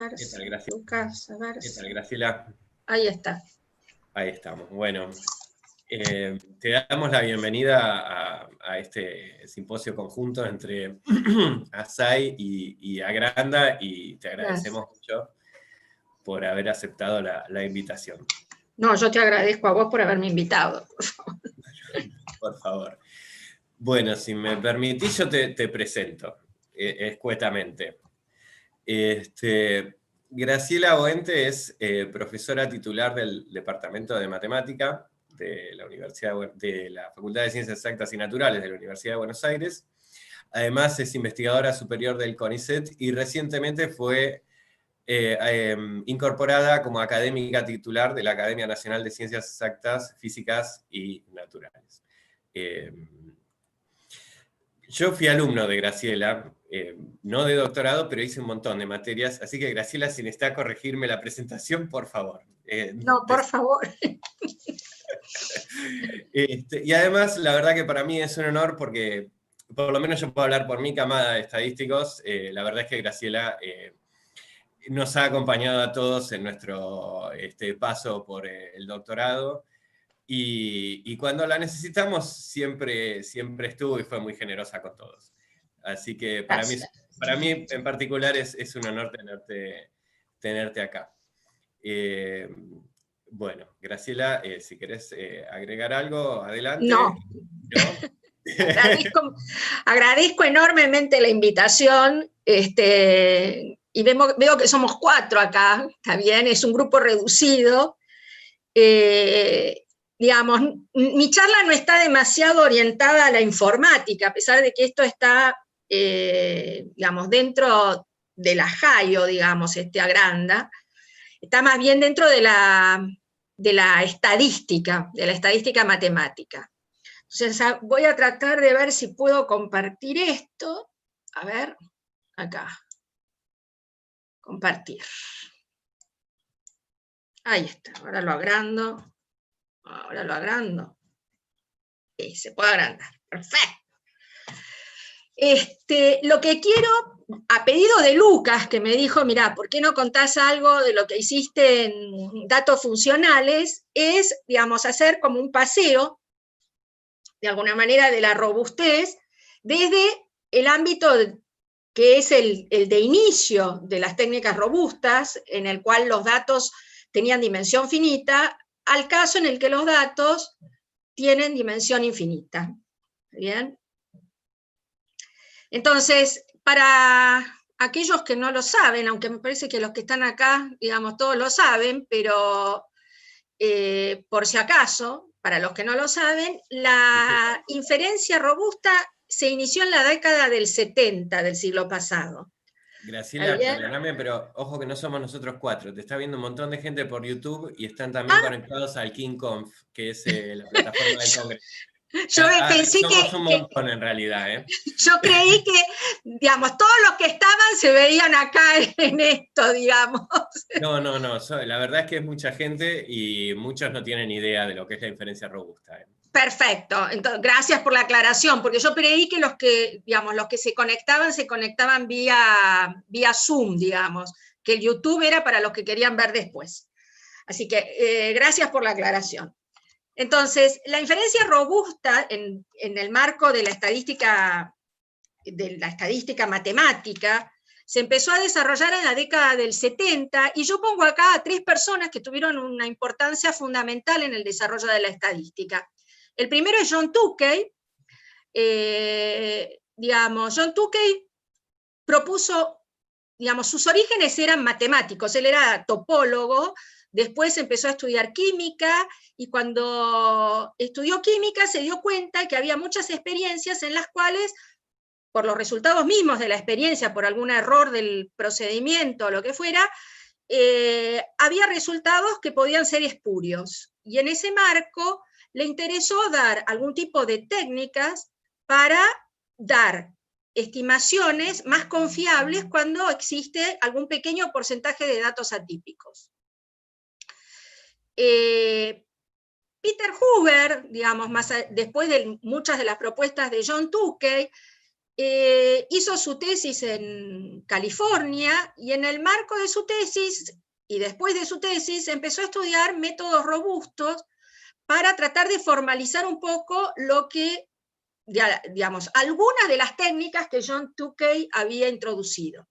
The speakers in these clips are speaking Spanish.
¿Qué tal, Graciela? Lucas, a ver. ¿Qué tal, Graciela? Ahí está. Ahí estamos. Bueno, te damos la bienvenida a este simposio conjunto entre ASAI y Agranda, y te agradecemos mucho por haber aceptado la invitación. No, yo te agradezco a vos por haberme invitado. Por favor. Bueno, si me permitís, yo te presento escuetamente. Graciela Boente es profesora titular del Departamento de Matemática de la Facultad de Ciencias Exactas y Naturales de la Universidad de Buenos Aires. Además es investigadora superior del CONICET y recientemente fue incorporada como académica titular de la Academia Nacional de Ciencias Exactas, Físicas y Naturales. Yo fui alumno de Graciela, no de doctorado, pero hice un montón de materias, así que Graciela, si necesita corregirme la presentación, por favor. No, por favor. Y además, la verdad que para mí es un honor porque, por lo menos yo puedo hablar por mi camada de estadísticos, la verdad es que Graciela nos ha acompañado a todos en nuestro paso por el doctorado, y cuando la necesitamos siempre estuvo y fue muy generosa con todos. Así que para mí en particular es un honor tenerte acá. Bueno, Graciela, si querés agregar algo, adelante. No. ¿No? Agradezco enormemente la invitación, y veo que somos 4 acá, está bien, es un grupo reducido. Digamos, mi charla no está demasiado orientada a la informática, a pesar de que esto está, digamos, dentro de la JAIO, digamos, Agranda, está más bien dentro de la estadística matemática. Entonces voy a tratar de ver si puedo compartir esto. A ver, acá. Compartir. Ahí está, ahora lo agrando. Ahora lo agrando. Sí, se puede agrandar. Perfecto. Lo que quiero, a pedido de Lucas, que me dijo, mirá, ¿por qué no contás algo de lo que hiciste en datos funcionales? Es, digamos, hacer como un paseo, de alguna manera, de la robustez, desde el ámbito que es el de inicio de las técnicas robustas, en el cual los datos tenían dimensión finita, al caso en el que los datos tienen dimensión infinita. ¿Bien? Entonces, para aquellos que no lo saben, aunque me parece que los que están acá, digamos, todos lo saben, pero por si acaso, para los que no lo saben, la inferencia robusta se inició en la década del 70 del siglo pasado. Graciela, perdóname, pero ojo que no somos nosotros 4. Te está viendo un montón de gente por YouTube y están también conectados al KingConf, que es la plataforma del Congreso. Yo pensé somos un montón en realidad, ¿eh? Yo creí que, digamos, todos los que estaban se veían acá en esto, digamos. No, la verdad es que es mucha gente y muchos no tienen idea de lo que es la inferencia robusta. Perfecto, entonces, gracias por la aclaración, porque yo creí que los que se conectaban vía Zoom, digamos, que el YouTube era para los que querían ver después. Así que gracias por la aclaración. Entonces, la inferencia robusta en el marco de la estadística matemática se empezó a desarrollar en la década del 70, y yo pongo acá a 3 personas que tuvieron una importancia fundamental en el desarrollo de la estadística. El primero es John Tukey. John Tukey propuso, digamos, sus orígenes eran matemáticos, él era topólogo, después empezó a estudiar química, y cuando estudió química se dio cuenta que había muchas experiencias en las cuales, por los resultados mismos de la experiencia, por algún error del procedimiento o lo que fuera, había resultados que podían ser espurios. Y en ese marco le interesó dar algún tipo de técnicas para dar estimaciones más confiables cuando existe algún pequeño porcentaje de datos atípicos. Peter Hoover, digamos, después de muchas de las propuestas de John Tukey, hizo su tesis en California, y en el marco de su tesis, y después de su tesis, empezó a estudiar métodos robustos para tratar de formalizar un poco lo que, digamos, algunas de las técnicas que John Tukey había introducido.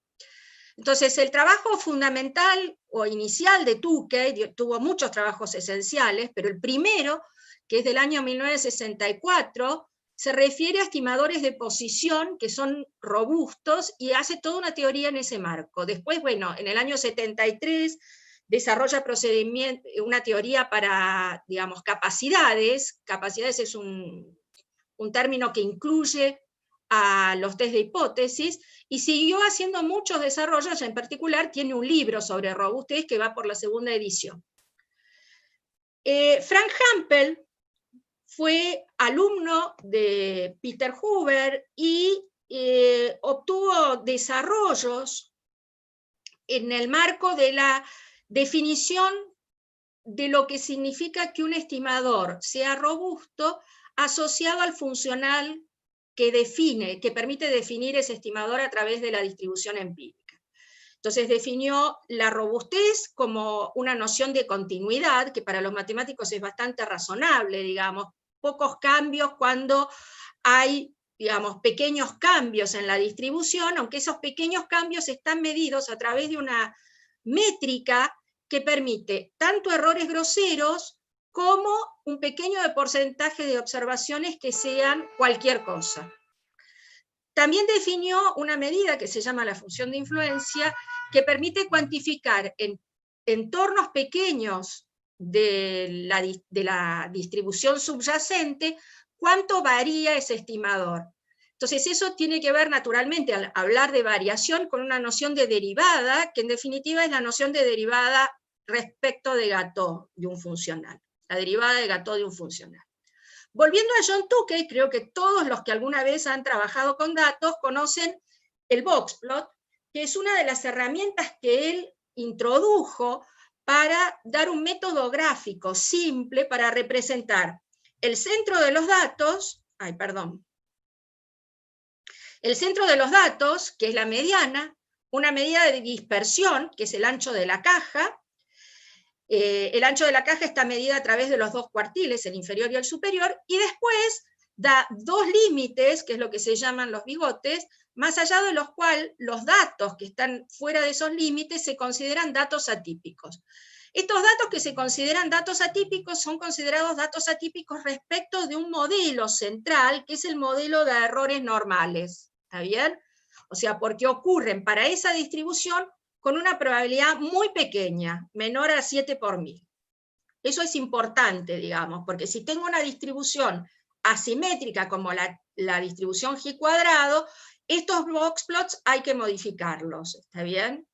Entonces, el trabajo fundamental o inicial de Tukey, tuvo muchos trabajos esenciales, pero el primero, que es del año 1964, se refiere a estimadores de posición que son robustos y hace toda una teoría en ese marco. Después, bueno, en el año 73 desarrolla una teoría para, digamos, capacidades. Capacidades es un término que incluye a los test de hipótesis, y siguió haciendo muchos desarrollos. En particular tiene un libro sobre robustez que va por la segunda edición. Frank Hampel fue alumno de Peter Hoover y obtuvo desarrollos en el marco de la definición de lo que significa que un estimador sea robusto asociado al funcional que permite definir ese estimador a través de la distribución empírica. Entonces definió la robustez como una noción de continuidad, que para los matemáticos es bastante razonable, digamos, pocos cambios cuando hay, digamos, pequeños cambios en la distribución, aunque esos pequeños cambios están medidos a través de una métrica que permite tanto errores groseros como un pequeño porcentaje de observaciones que sean cualquier cosa. También definió una medida que se llama la función de influencia, que permite cuantificar en entornos pequeños de la distribución subyacente cuánto varía ese estimador. Entonces eso tiene que ver naturalmente, al hablar de variación, con una noción de derivada, que en definitiva es la noción de derivada respecto de Gateau de un funcional, la derivada de Gateau de un funcional. Volviendo a John Tukey, creo que todos los que alguna vez han trabajado con datos conocen el boxplot, que es una de las herramientas que él introdujo para dar un método gráfico simple para representar el centro de los datos, el centro de los datos, que es la mediana, una medida de dispersión, que es el ancho de la caja. El ancho de la caja está medida a través de los dos cuartiles, el inferior y el superior, y después da dos límites, que es lo que se llaman los bigotes, más allá de los cuales los datos que están fuera de esos límites se consideran datos atípicos. Estos datos que se consideran datos atípicos son considerados datos atípicos respecto de un modelo central, que es el modelo de errores normales. ¿Está bien? O sea, porque ocurren para esa distribución con una probabilidad muy pequeña, menor a 7 por 1000. Eso es importante, digamos, porque si tengo una distribución asimétrica como la distribución G cuadrado, estos boxplots hay que modificarlos, ¿está bien?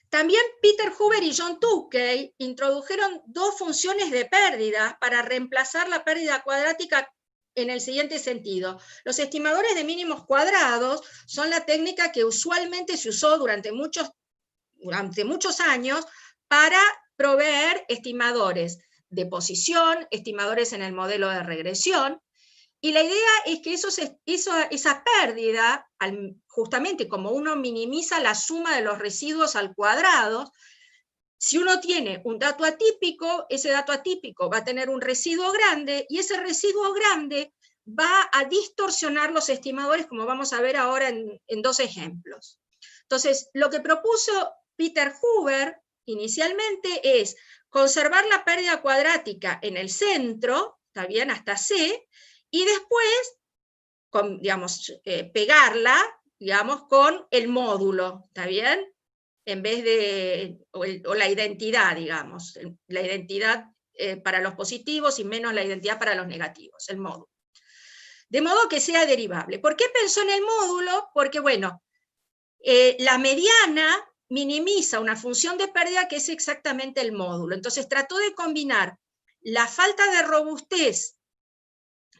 También Peter Hoover y John Tukey introdujeron dos funciones de pérdida para reemplazar la pérdida cuadrática en el siguiente sentido. Los estimadores de mínimos cuadrados son la técnica que usualmente se usó durante muchos años para proveer estimadores de posición, estimadores en el modelo de regresión, y la idea es que esa pérdida, justamente como uno minimiza la suma de los residuos al cuadrado, si uno tiene un dato atípico, ese dato atípico va a tener un residuo grande, y ese residuo grande va a distorsionar los estimadores, como vamos a ver ahora en dos ejemplos. Entonces, lo que propuso Peter Hoover inicialmente es conservar la pérdida cuadrática en el centro, ¿está bien?, hasta C, y después, pegarla, con el módulo, ¿está bien?, en vez de, o la identidad, digamos, la identidad para los positivos y menos la identidad para los negativos, el módulo. De modo que sea derivable. ¿Por qué pensó en el módulo? Porque, bueno, la mediana minimiza una función de pérdida que es exactamente el módulo. Entonces trató de combinar la falta de robustez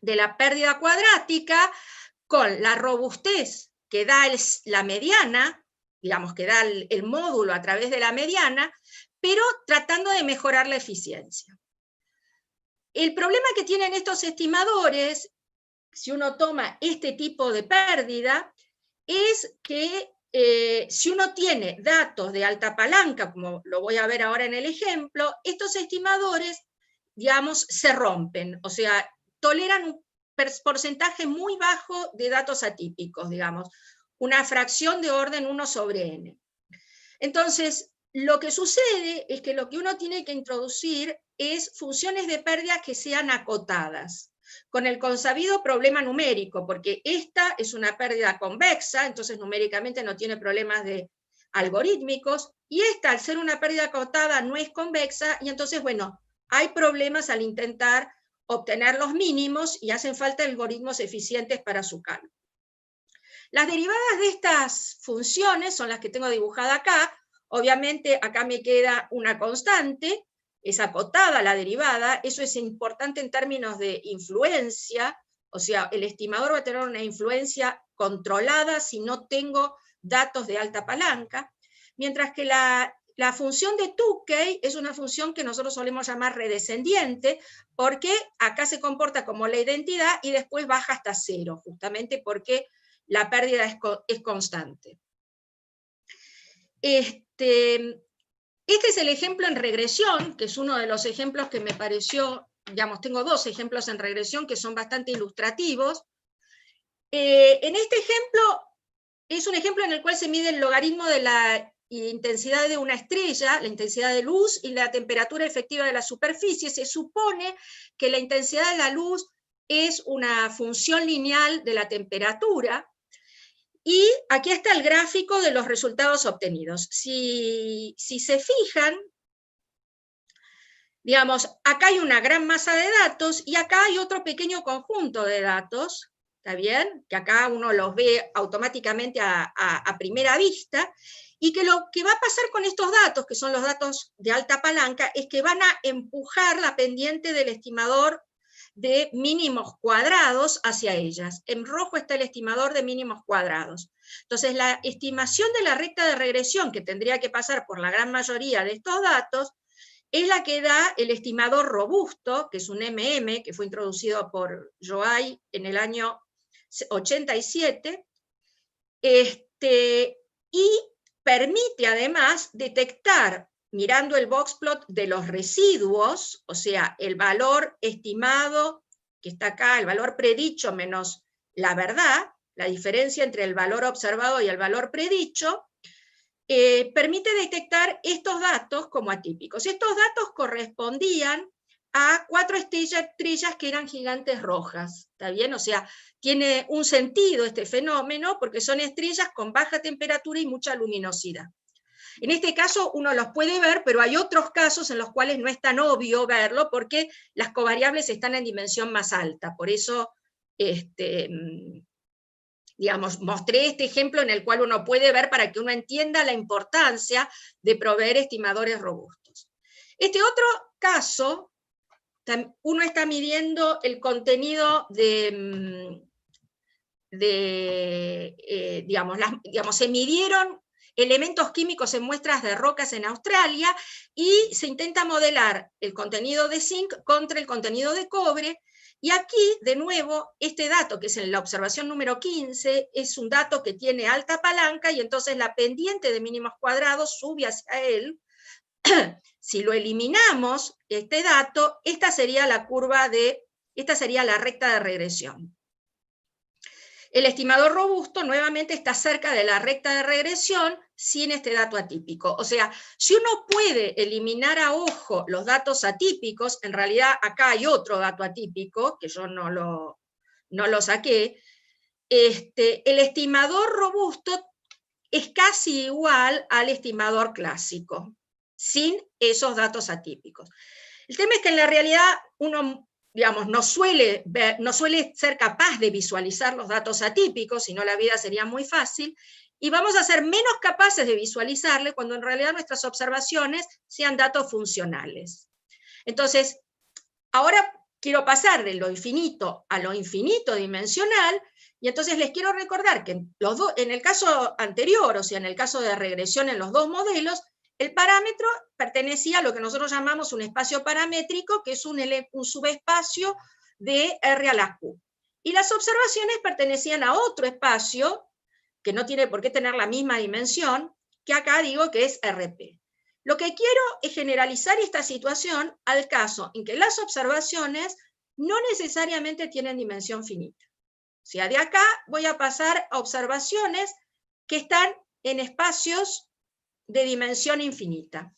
de la pérdida cuadrática con la robustez que da la mediana, digamos, que da el módulo a través de la mediana, pero tratando de mejorar la eficiencia. El problema que tienen estos estimadores si uno toma este tipo de pérdida, es que si uno tiene datos de alta palanca, como lo voy a ver ahora en el ejemplo, estos estimadores, digamos, se rompen, o sea, toleran un porcentaje muy bajo de datos atípicos, digamos, una fracción de orden 1 sobre n. Entonces, lo que sucede es que lo que uno tiene que introducir es funciones de pérdida que sean acotadas, con el consabido problema numérico, porque esta es una pérdida convexa, entonces numéricamente no tiene problemas de algorítmicos, y esta, al ser una pérdida acotada, no es convexa, y entonces, bueno, hay problemas al intentar obtener los mínimos y hacen falta algoritmos eficientes para su cálculo. Las derivadas de estas funciones son las que tengo dibujada acá. Obviamente acá me queda una constante, es acotada la derivada, eso es importante en términos de influencia, o sea, el estimador va a tener una influencia controlada si no tengo datos de alta palanca, mientras que la función de Tukey es una función que nosotros solemos llamar redescendiente, porque acá se comporta como la identidad y después baja hasta 0, justamente porque la pérdida es constante. Este es el ejemplo en regresión, que es uno de los ejemplos que me pareció, digamos, tengo dos ejemplos en regresión que son bastante ilustrativos. En este ejemplo, es un ejemplo en el cual se mide el logaritmo de la intensidad de una estrella, la intensidad de luz y la temperatura efectiva de la superficie. Se supone que la intensidad de la luz es una función lineal de la temperatura, y aquí está el gráfico de los resultados obtenidos. Si se fijan, digamos, acá hay una gran masa de datos y acá hay otro pequeño conjunto de datos, ¿está bien? Que acá uno los ve automáticamente a primera vista, y que lo que va a pasar con estos datos, que son los datos de alta palanca, es que van a empujar la pendiente del estimador de mínimos cuadrados hacia ellas. En rojo está el estimador de mínimos cuadrados. Entonces, la estimación de la recta de regresión, que tendría que pasar por la gran mayoría de estos datos, es la que da el estimador robusto, que es un MM, que fue introducido por Joai en el año 87, y permite además detectar, mirando el boxplot de los residuos, o sea, el valor estimado, que está acá, el valor predicho menos la verdad, la diferencia entre el valor observado y el valor predicho, permite detectar estos datos como atípicos. Estos datos correspondían a 4 estrellas que eran gigantes rojas, ¿está bien? O sea, tiene un sentido este fenómeno porque son estrellas con baja temperatura y mucha luminosidad. En este caso uno los puede ver, pero hay otros casos en los cuales no es tan obvio verlo porque las covariables están en dimensión más alta. Por eso, digamos, mostré este ejemplo en el cual uno puede ver para que uno entienda la importancia de proveer estimadores robustos. Este otro caso, uno está midiendo el contenido digamos, se midieron elementos químicos en muestras de rocas en Australia y se intenta modelar el contenido de zinc contra el contenido de cobre. Y aquí, de nuevo, este dato, que es en la observación número 15, es un dato que tiene alta palanca y entonces la pendiente de mínimos cuadrados sube hacia él. Si lo eliminamos, este dato, esta sería la recta de regresión. El estimador robusto nuevamente está cerca de la recta de regresión sin este dato atípico. O sea, si uno puede eliminar a ojo los datos atípicos, en realidad acá hay otro dato atípico, que yo no lo saqué, el estimador robusto es casi igual al estimador clásico, sin esos datos atípicos. El tema es que en la realidad uno, digamos, no suele ser capaz de visualizar los datos atípicos, si no la vida sería muy fácil, y vamos a ser menos capaces de visualizarle cuando en realidad nuestras observaciones sean datos funcionales. Entonces, ahora quiero pasar de lo infinito a lo infinito dimensional, y entonces les quiero recordar que en el caso anterior, o sea, en el caso de regresión en los dos modelos, el parámetro pertenecía a lo que nosotros llamamos un espacio paramétrico, que es un subespacio de R a la Q. y las observaciones pertenecían a otro espacio, que no tiene por qué tener la misma dimensión, que acá digo que es RP. Lo que quiero es generalizar esta situación al caso en que las observaciones no necesariamente tienen dimensión finita. O sea, de acá voy a pasar a observaciones que están en espacios de dimensión infinita.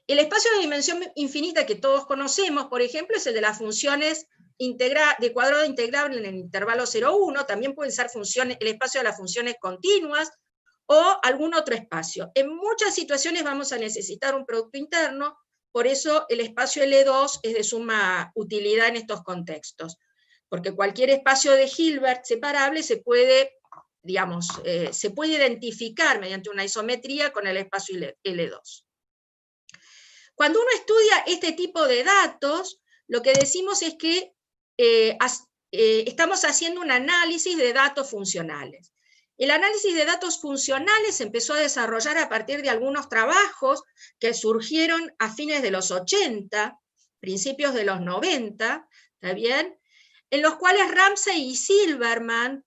El espacio de dimensión infinita que todos conocemos, por ejemplo, es el de las funciones de cuadrado integrable en el intervalo 0,1, también pueden ser funciones, el espacio de las funciones continuas, o algún otro espacio. En muchas situaciones vamos a necesitar un producto interno, por eso el espacio L2 es de suma utilidad en estos contextos, porque cualquier espacio de Hilbert separable se puede, digamos, se puede identificar mediante una isometría con el espacio L2. Cuando uno estudia este tipo de datos, lo que decimos es que estamos haciendo un análisis de datos funcionales. El análisis de datos funcionales se empezó a desarrollar a partir de algunos trabajos que surgieron a fines de los 80, principios de los 90, ¿está bien? En los cuales Ramsey y Silverman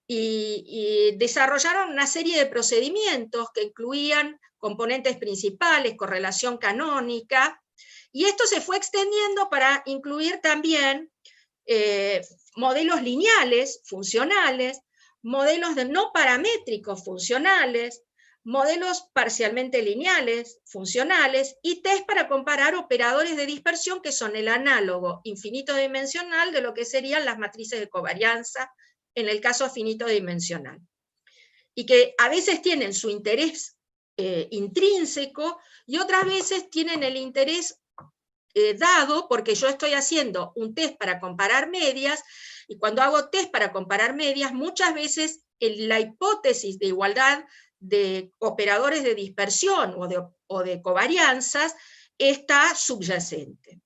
desarrollaron una serie de procedimientos que incluían componentes principales, correlación canónica, y esto se fue extendiendo para incluir también modelos lineales, funcionales, modelos de no paramétricos funcionales, modelos parcialmente lineales, funcionales, y test para comparar operadores de dispersión que son el análogo infinito dimensional de lo que serían las matrices de covarianza en el caso finito dimensional. Y que a veces tienen su interés intrínseco y otras veces tienen el interés dado porque yo estoy haciendo un test para comparar medias, y cuando hago test para comparar medias, muchas veces la hipótesis de igualdad de operadores de dispersión o de covarianzas está subyacente.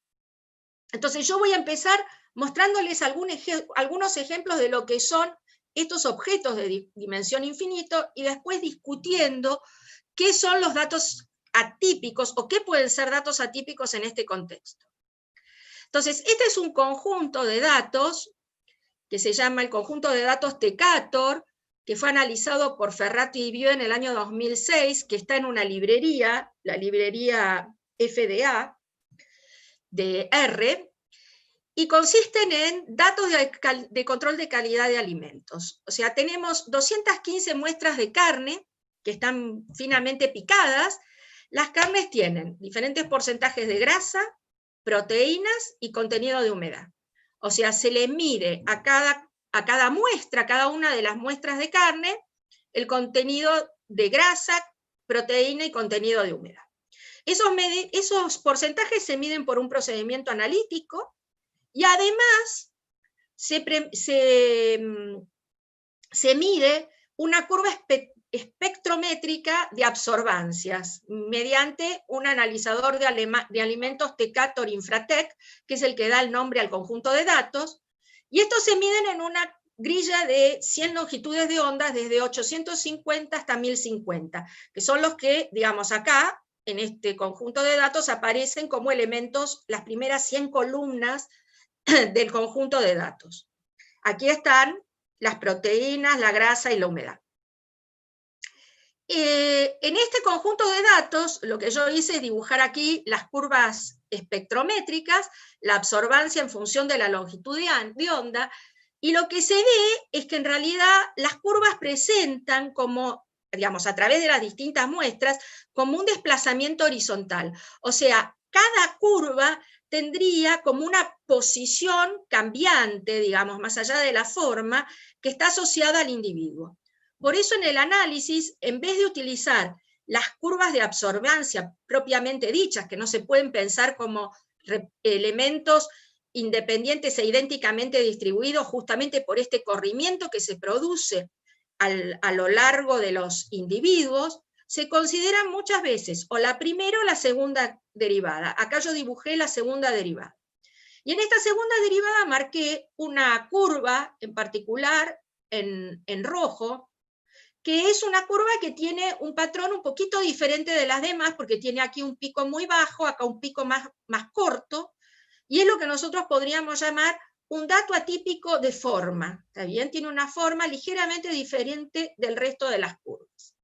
Entonces yo voy a empezar mostrándoles algunos ejemplos de lo que son estos objetos de dimensión infinito y después discutiendo qué son los datos atípicos o qué pueden ser datos atípicos en este contexto. Entonces, este es un conjunto de datos que se llama el conjunto de datos Tecator, que fue analizado por Ferrati y Bieu en el año 2006, que está en una librería, la librería FDA de R, y consisten en datos de control de calidad de alimentos. O sea, tenemos 215 muestras de carne que están finamente picadas. Las carnes tienen diferentes porcentajes de grasa, proteínas y contenido de humedad. O sea, se le mide a cada muestra, a cada una de las muestras de carne, el contenido de grasa, proteína y contenido de humedad. Esos porcentajes se miden por un procedimiento analítico y además se mide una curva espectrométrica de absorbancias mediante un analizador de alimentos Tecator Infratec, que es el que da el nombre al conjunto de datos, y estos se miden en una grilla de 100 longitudes de ondas desde 850 hasta 1050, que son los que, digamos, acá, en este conjunto de datos, aparecen como elementos, las primeras 100 columnas del conjunto de datos. Aquí están las proteínas, la grasa y la humedad. En este conjunto de datos, lo que yo hice es dibujar aquí las curvas espectrométricas, la absorbancia en función de la longitud de onda, y lo que se ve es que en realidad las curvas presentan como, digamos, a través de las distintas muestras, como un desplazamiento horizontal. O sea, cada curva tendría como una posición cambiante, digamos, más allá de la forma, que está asociada al individuo. Por eso en el análisis, en vez de utilizar las curvas de absorbancia propiamente dichas, que no se pueden pensar como elementos independientes e idénticamente distribuidos justamente por este corrimiento que se produce a lo largo de los individuos, se consideran muchas veces o la primera o la segunda derivada. Acá yo dibujé la segunda derivada. Y en esta segunda derivada marqué una curva en particular en rojo, que es una curva que tiene un patrón un poquito diferente de las demás, porque tiene aquí un pico muy bajo, acá un pico más corto, y es lo que nosotros podríamos llamar un dato atípico de forma, ¿está bien? Tiene una forma ligeramente diferente del resto de las curvas.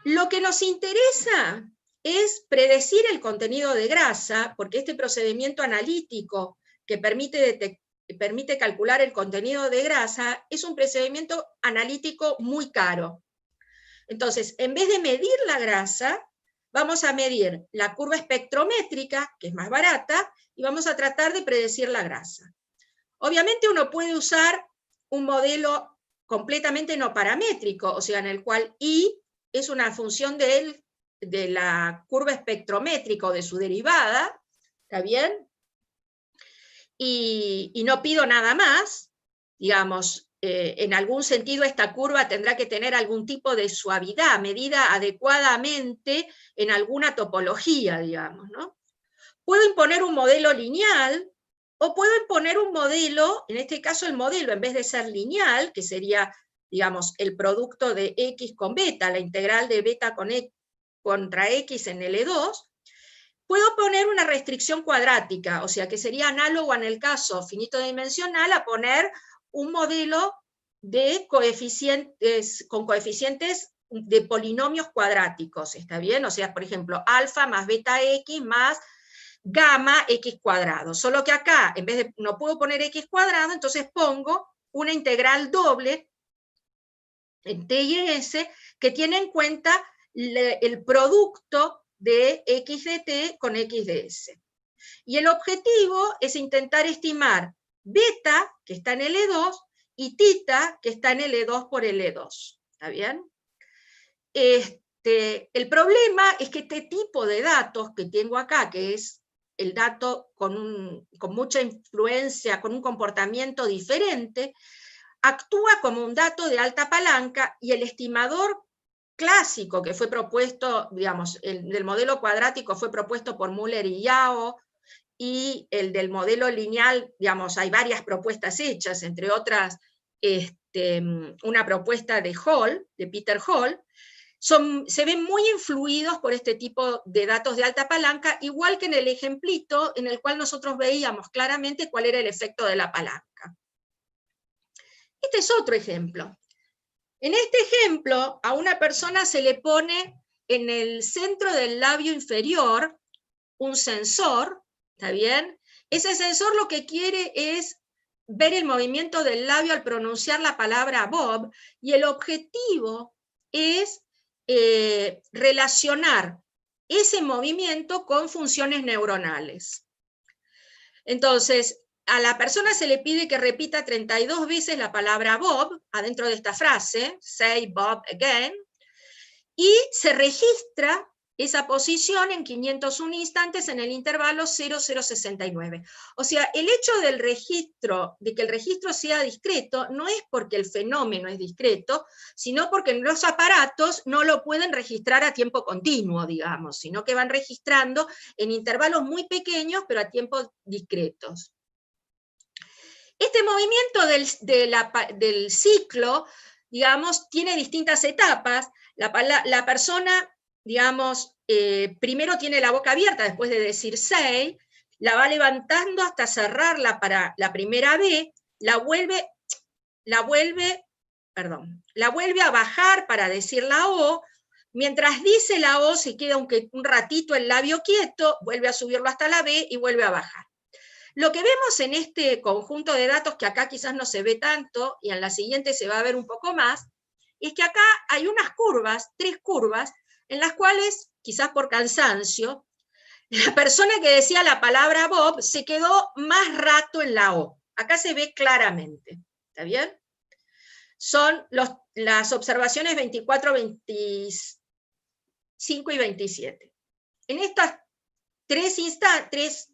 Lo que nos interesa es predecir el contenido de grasa, porque este procedimiento analítico que permite calcular el contenido de grasa es un procedimiento analítico muy caro. Entonces, en vez de medir la grasa, vamos a medir la curva espectrométrica, que es más barata, y vamos a tratar de predecir la grasa. Obviamente uno puede usar un modelo completamente no paramétrico, o sea, en el cual I es una función de la curva espectrométrica o de su derivada, ¿está bien? Y no pido nada más, digamos, en algún sentido esta curva tendrá que tener algún tipo de suavidad, medida adecuadamente en alguna topología, digamos, ¿no? Puedo imponer un modelo lineal, o puedo imponer un modelo, en este caso el modelo, en vez de ser lineal, que sería, digamos, el producto de x con beta, la integral de beta contra x en L2, puedo poner una restricción cuadrática, o sea, que sería análogo en el caso finito dimensional a poner un modelo de coeficientes, con coeficientes de polinomios cuadráticos, ¿está bien? O sea, por ejemplo, alfa más beta x más gamma x cuadrado, solo que acá, en vez de, no puedo poner x cuadrado, entonces pongo una integral doble en t y s que tiene en cuenta el producto de x de t con x de s. Y el objetivo es intentar estimar beta, que está en L2, y tita, que está en L2 por L2. ¿Está bien? El problema es que este tipo de datos que tengo acá, que es el dato con mucha influencia, con un comportamiento diferente, actúa como un dato de alta palanca, y el estimador clásico que fue propuesto, digamos, el del modelo cuadrático fue propuesto por Müller y Yao, y el del modelo lineal, digamos, hay varias propuestas hechas, entre otras una propuesta de Hall, de Peter Hall, se ven muy influidos por este tipo de datos de alta palanca, igual que en el ejemplito en el cual nosotros veíamos claramente cuál era el efecto de la palanca. Este es otro ejemplo. En este ejemplo, a una persona se le pone en el centro del labio inferior un sensor, ¿está bien? Ese sensor lo que quiere es ver el movimiento del labio al pronunciar la palabra Bob, y el objetivo es relacionar ese movimiento con funciones neuronales. Entonces, a la persona se le pide que repita 32 veces la palabra Bob adentro de esta frase, say Bob again, y se registra esa posición en 501 instantes en el intervalo 0069. O sea, el hecho del registro, de que el registro sea discreto, no es porque el fenómeno es discreto, sino porque los aparatos no lo pueden registrar a tiempo continuo, digamos, sino que van registrando en intervalos muy pequeños, pero a tiempos discretos. Este movimiento del ciclo, digamos, tiene distintas etapas. La persona, digamos, primero tiene la boca abierta después de decir say, la va levantando hasta cerrarla para la primera B, la vuelve a bajar para decir la O, mientras dice la O se queda un ratito el labio quieto, vuelve a subirlo hasta la B y vuelve a bajar. Lo que vemos en este conjunto de datos, que acá quizás no se ve tanto, y en la siguiente se va a ver un poco más, es que acá hay unas curvas, 3 curvas, en las cuales, quizás por cansancio, la persona que decía la palabra Bob se quedó más rato en la O. Acá se ve claramente, ¿está bien? Son las observaciones 24, 25 y 27. En estas 3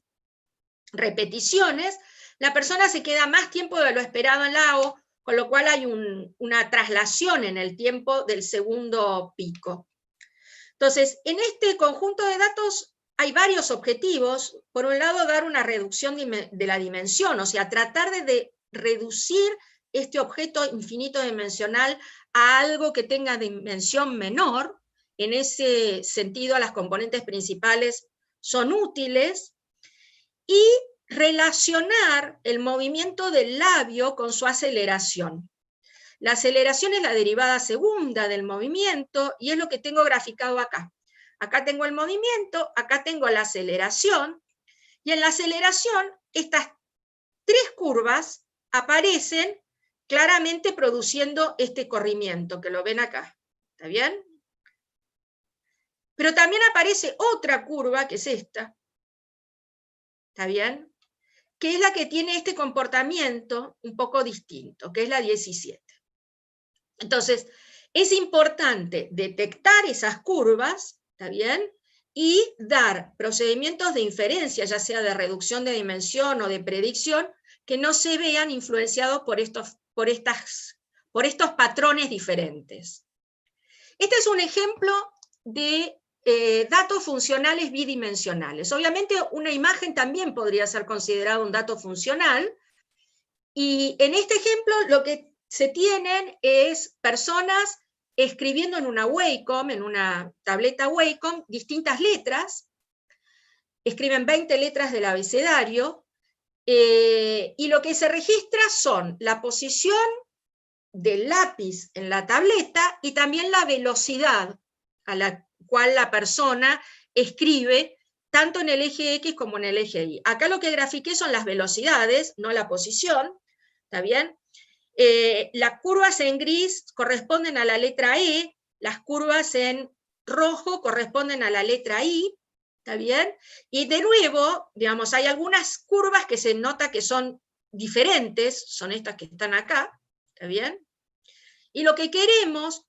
repeticiones, la persona se queda más tiempo de lo esperado en la O, con lo cual hay una traslación en el tiempo del segundo pico. Entonces, en este conjunto de datos hay varios objetivos. Por un lado, dar una reducción de la dimensión, o sea, tratar de reducir este objeto infinito dimensional a algo que tenga dimensión menor. En ese sentido, las componentes principales son útiles. Y relacionar el movimiento del labio con su aceleración. La aceleración es la derivada segunda del movimiento y es lo que tengo graficado acá. Acá tengo el movimiento, acá tengo la aceleración, y en la aceleración estas tres curvas aparecen claramente produciendo este corrimiento, que lo ven acá. ¿Está bien? Pero también aparece otra curva, que es esta. ¿Está bien? Que es la que tiene este comportamiento un poco distinto, que es la 17. Entonces, es importante detectar esas curvas, ¿está bien? Y dar procedimientos de inferencia, ya sea de reducción de dimensión o de predicción, que no se vean influenciados por estos patrones diferentes. Este es un ejemplo de datos funcionales bidimensionales. Obviamente una imagen también podría ser considerada un dato funcional, y en este ejemplo lo que se tienen es personas escribiendo en una Wacom, en una tableta Wacom, distintas letras, escriben 20 letras del abecedario, y lo que se registra son la posición del lápiz en la tableta y también la velocidad a la cual la persona escribe, tanto en el eje X como en el eje Y. Acá lo que grafiqué son las velocidades, no la posición, ¿está bien? Las curvas en gris corresponden a la letra E, las curvas en rojo corresponden a la letra I, ¿está bien? Y de nuevo, digamos, hay algunas curvas que se nota que son diferentes, son estas que están acá, ¿está bien? Y lo que queremos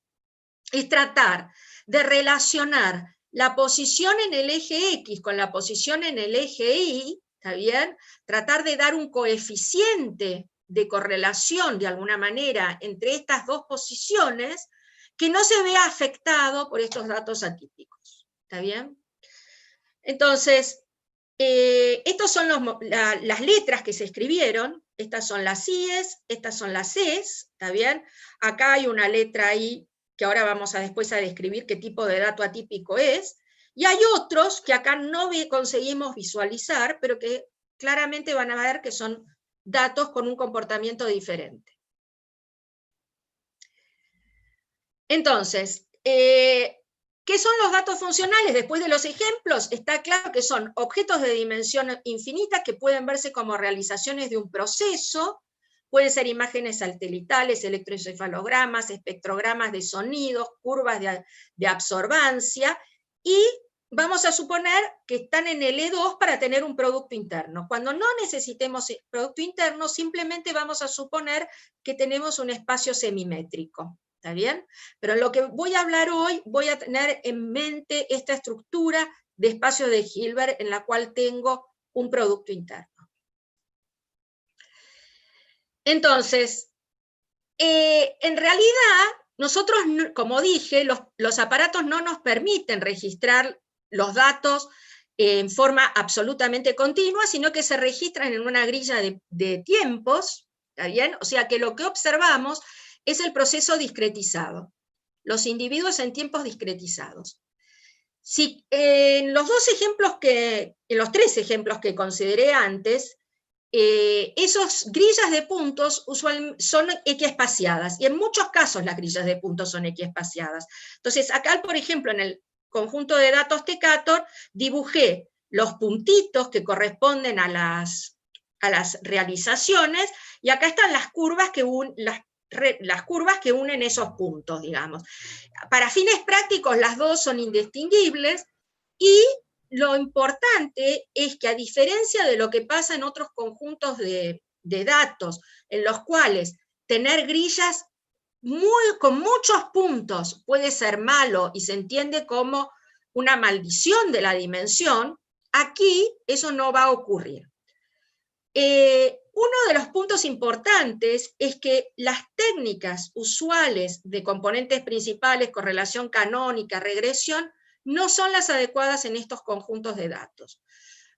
es tratar de relacionar la posición en el eje X con la posición en el eje Y, ¿está bien? Tratar de dar un coeficiente de correlación, de alguna manera, entre estas dos posiciones, que no se vea afectado por estos datos atípicos, ¿está bien? Entonces, estas son las letras que se escribieron, estas son las IES, estas son las CES, ¿está bien? Acá hay una letra I, que ahora vamos después a describir qué tipo de dato atípico es, y hay otros que acá no conseguimos visualizar, pero que claramente van a ver que son datos con un comportamiento diferente. Entonces, ¿qué son los datos funcionales? Después de los ejemplos, está claro que son objetos de dimensión infinita que pueden verse como realizaciones de un proceso, pueden ser imágenes satelitales, electroencefalogramas, espectrogramas de sonidos, curvas de absorbancia, y vamos a suponer que están en el E2 para tener un producto interno. Cuando no necesitemos producto interno, simplemente vamos a suponer que tenemos un espacio semimétrico. ¿Está bien? Pero en lo que voy a hablar hoy, voy a tener en mente esta estructura de espacio de Hilbert en la cual tengo un producto interno. Entonces, en realidad, nosotros, como dije, los aparatos no nos permiten registrar los datos en forma absolutamente continua, sino que se registran en una grilla de tiempos, ¿está bien? O sea que lo que observamos es el proceso discretizado, los individuos en tiempos discretizados. Si en los tres ejemplos que consideré antes, esos grillas de puntos son equiespaciadas, y en muchos casos las grillas de puntos son equiespaciadas. Entonces, acá, por ejemplo, en el conjunto de datos Tcator, dibujé los puntitos que corresponden a las realizaciones, y acá están las curvas que unen esos puntos, digamos. Para fines prácticos, las dos son indistinguibles, y lo importante es que, a diferencia de lo que pasa en otros conjuntos de datos, en los cuales tener grillas con muchos puntos puede ser malo y se entiende como una maldición de la dimensión, aquí eso no va a ocurrir. Uno de los puntos importantes es que las técnicas usuales de componentes principales, correlación canónica, regresión, no son las adecuadas en estos conjuntos de datos,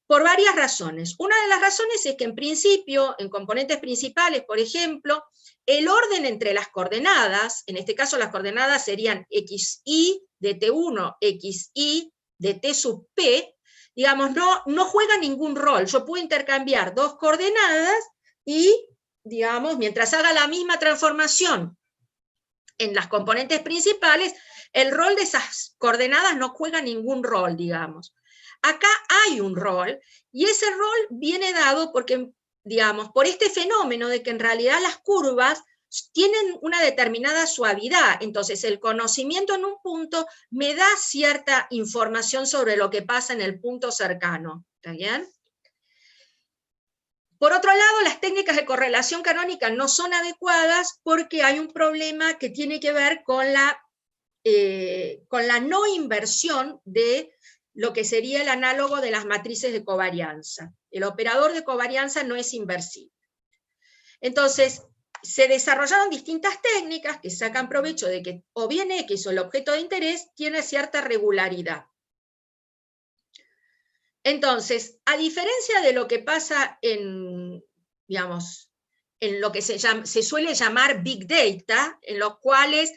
por varias razones. Una de las razones es que, en principio, en componentes principales, por ejemplo, el orden entre las coordenadas, en este caso las coordenadas serían xy de t1, xy de t sub p, digamos, no juega ningún rol. Yo puedo intercambiar dos coordenadas y, digamos, mientras haga la misma transformación en las componentes principales, el rol de esas coordenadas no juega ningún rol, digamos. Acá hay un rol, y ese rol viene dado porque, digamos, por este fenómeno de que en realidad las curvas tienen una determinada suavidad. Entonces, el conocimiento en un punto me da cierta información sobre lo que pasa en el punto cercano. ¿Está bien? Por otro lado, las técnicas de correlación canónica no son adecuadas porque hay un problema que tiene que ver con la no inversión de lo que sería el análogo de las matrices de covarianza. El operador de covarianza no es inversible. Entonces, se desarrollaron distintas técnicas que sacan provecho de que o bien X o el objeto de interés tiene cierta regularidad. Entonces, a diferencia de lo que pasa en, digamos, en lo que se suele llamar Big Data, en los cuales,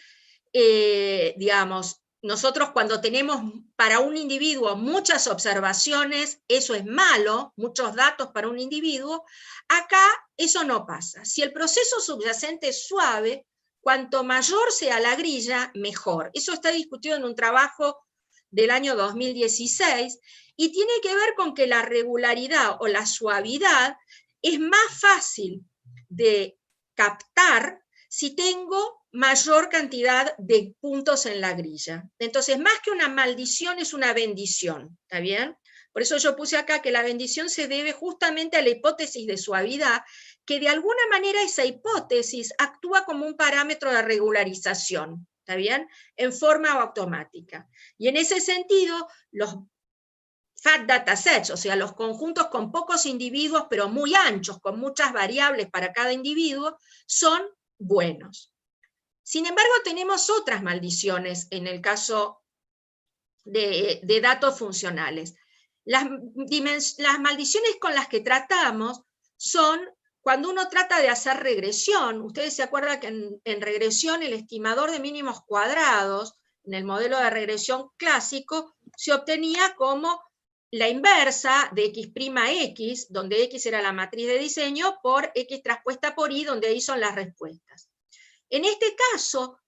digamos, nosotros cuando tenemos para un individuo muchas observaciones, eso es malo, muchos datos para un individuo, acá eso no pasa. Si el proceso subyacente es suave, cuanto mayor sea la grilla, mejor. Eso está discutido en un trabajo del año 2016, y tiene que ver con que la regularidad o la suavidad es más fácil de captar si tengo mayor cantidad de puntos en la grilla. Entonces, más que una maldición, es una bendición, ¿está bien? Por eso yo puse acá que la bendición se debe justamente a la hipótesis de suavidad, que de alguna manera esa hipótesis actúa como un parámetro de regularización, ¿está bien? En forma automática. Y en ese sentido, los fat datasets, o sea, los conjuntos con pocos individuos, pero muy anchos, con muchas variables para cada individuo, son buenos. Sin embargo, tenemos otras maldiciones en el caso de datos funcionales. Las maldiciones con las que tratamos son cuando uno trata de hacer regresión. Ustedes se acuerdan que en regresión el estimador de mínimos cuadrados, en el modelo de regresión clásico, se obtenía como la inversa de x', donde x era la matriz de diseño, por x traspuesta por y, donde y son las respuestas. En este caso,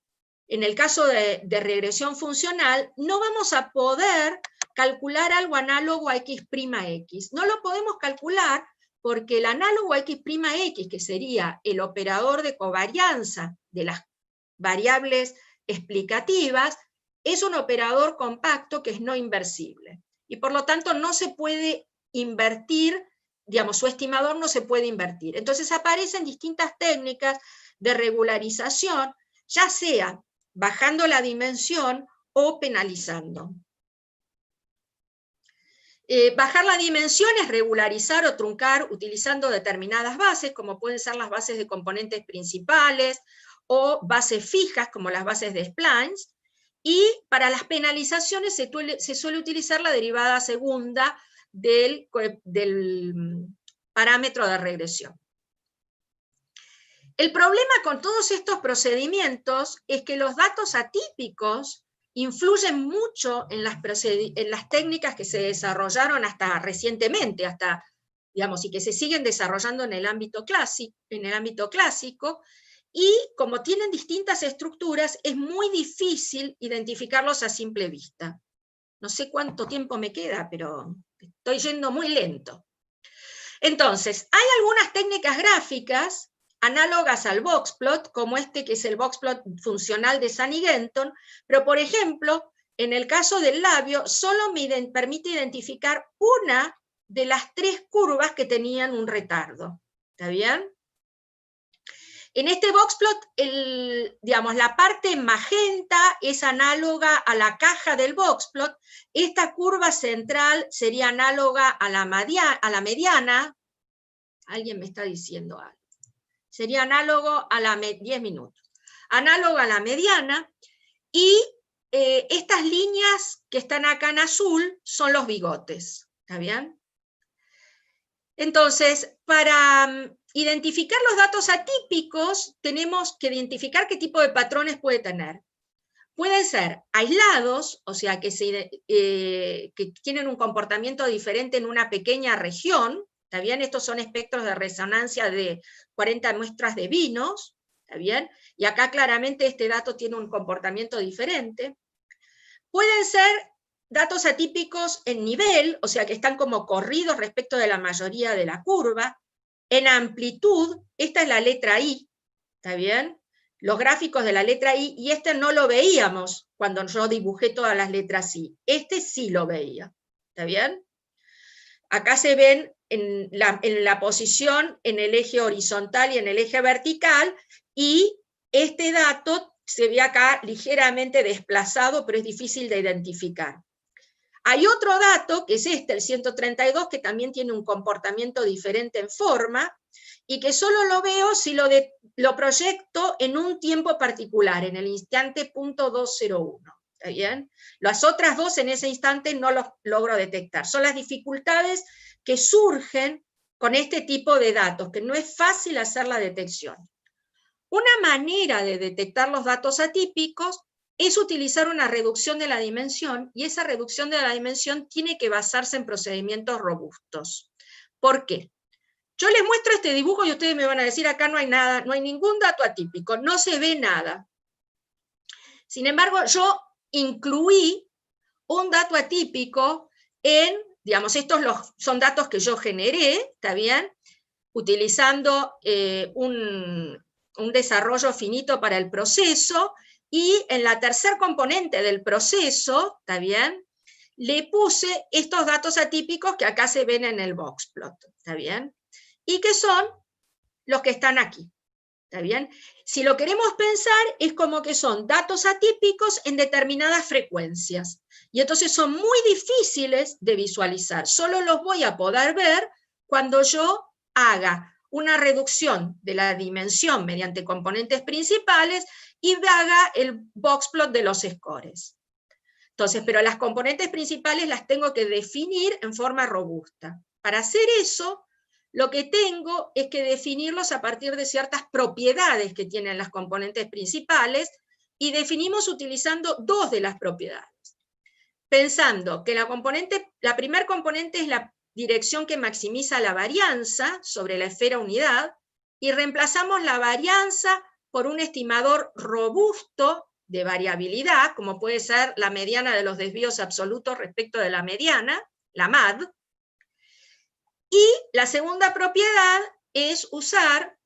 en el caso de regresión funcional, no vamos a poder calcular algo análogo a x'. No lo podemos calcular porque el análogo a x', que sería el operador de covarianza de las variables explicativas, es un operador compacto que es no inversible. Y por lo tanto no se puede invertir, digamos, su estimador no se puede invertir. Entonces aparecen distintas técnicas de regularización, ya sea bajando la dimensión o penalizando. Bajar la dimensión es regularizar o truncar utilizando determinadas bases, como pueden ser las bases de componentes principales, o bases fijas, como las bases de splines, y para las penalizaciones se suele utilizar la derivada segunda del parámetro de regresión. El problema con todos estos procedimientos es que los datos atípicos influyen mucho en las técnicas que se desarrollaron hasta recientemente, digamos, y que se siguen desarrollando en el ámbito clásico, y como tienen distintas estructuras, es muy difícil identificarlos a simple vista. No sé cuánto tiempo me queda, pero estoy yendo muy lento. Entonces, hay algunas técnicas gráficas análogas al boxplot, como este que es el boxplot funcional de Sunny-Genton, pero por ejemplo, en el caso del labio, solo me permite identificar una de las 3 curvas que tenían un retardo. ¿Está bien? En este boxplot, digamos, la parte magenta es análoga a la caja del boxplot. Esta curva central sería análoga a la mediana. Alguien me está diciendo algo. Sería análogo a la 10 minutos. Análoga a la mediana, y estas líneas que están acá en azul son los bigotes. ¿Está bien? Entonces, para identificar los datos atípicos, tenemos que identificar qué tipo de patrones puede tener. pueden ser aislados, o sea, que tienen un comportamiento diferente en una pequeña región, ¿está bien? Estos son espectros de resonancia de 40 muestras de vinos, ¿está bien? Y acá claramente este dato tiene un comportamiento diferente. Pueden ser datos atípicos en nivel, o sea, que están como corridos respecto de la mayoría de la curva. En amplitud, esta es la letra I, ¿está bien? Los gráficos de la letra I, y este no lo veíamos cuando yo dibujé todas las letras I. Este sí lo veía, ¿está bien? Acá se ven en la posición en el eje horizontal y en el eje vertical, y este dato se ve acá ligeramente desplazado, pero es difícil de identificar. Hay otro dato, que es este, el 132, que también tiene un comportamiento diferente en forma, y que solo lo veo si lo proyecto en un tiempo particular, en el instante .201. ¿Está bien? Las otras dos en ese instante no los logro detectar. Son las dificultades que surgen con este tipo de datos, que no es fácil hacer la detección. Una manera de detectar los datos atípicos es utilizar una reducción de la dimensión, y esa reducción de la dimensión tiene que basarse en procedimientos robustos. ¿Por qué? Yo les muestro este dibujo y ustedes me van a decir, acá no hay nada, no hay ningún dato atípico, no se ve nada. Sin embargo, yo incluí un dato atípico en, digamos, estos son datos que yo generé, ¿está bien? Utilizando un desarrollo finito para el proceso, y en la tercer componente del proceso, ¿está bien?, le puse estos datos atípicos que acá se ven en el boxplot, ¿está bien?, y que son los que están aquí, ¿está bien? Si lo queremos pensar, es como que son datos atípicos en determinadas frecuencias, y entonces son muy difíciles de visualizar, solo los voy a poder ver cuando yo haga una reducción de la dimensión mediante componentes principales y haga el boxplot de los scores. Entonces, pero las componentes principales las tengo que definir en forma robusta. Para hacer eso, lo que tengo es que definirlos a partir de ciertas propiedades que tienen las componentes principales, y definimos utilizando dos de las propiedades. Pensando que la primer componente es la dirección que maximiza la varianza sobre la esfera unidad, y reemplazamos la varianza por un estimador robusto de variabilidad, como puede ser la mediana de los desvíos absolutos respecto de la mediana, la MAD. Y la segunda propiedad es usar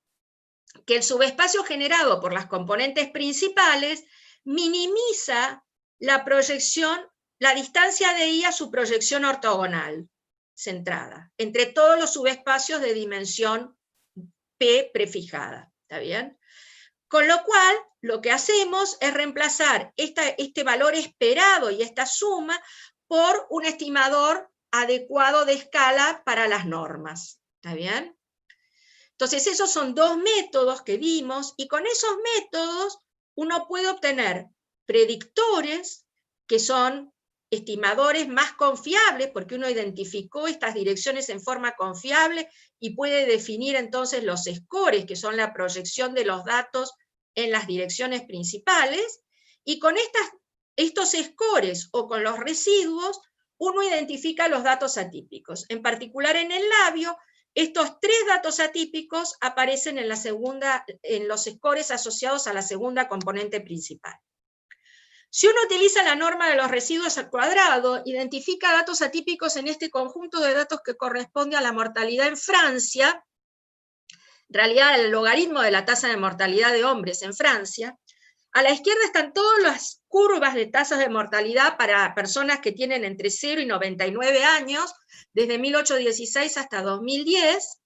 que el subespacio generado por las componentes principales minimiza la proyección, la distancia de I a su proyección ortogonal centrada, entre todos los subespacios de dimensión P prefijada, ¿está bien? Con lo cual, lo que hacemos es reemplazar este valor esperado y esta suma por un estimador adecuado de escala para las normas, ¿está bien? Entonces, esos son dos métodos que vimos, y con esos métodos uno puede obtener predictores, que son estimadores más confiables, porque uno identificó estas direcciones en forma confiable y puede definir entonces los scores, que son la proyección de los datos en las direcciones principales, y con estos scores o con los residuos, uno identifica los datos atípicos. En particular en el labio, estos tres datos atípicos aparecen en los scores asociados a la segunda componente principal. Si uno utiliza la norma de los residuos al cuadrado, identifica datos atípicos en este conjunto de datos que corresponde a la mortalidad en Francia, en realidad el logaritmo de la tasa de mortalidad de hombres en Francia. A la izquierda están todas las curvas de tasas de mortalidad para personas que tienen entre 0 y 99 años, desde 1816 hasta 2010,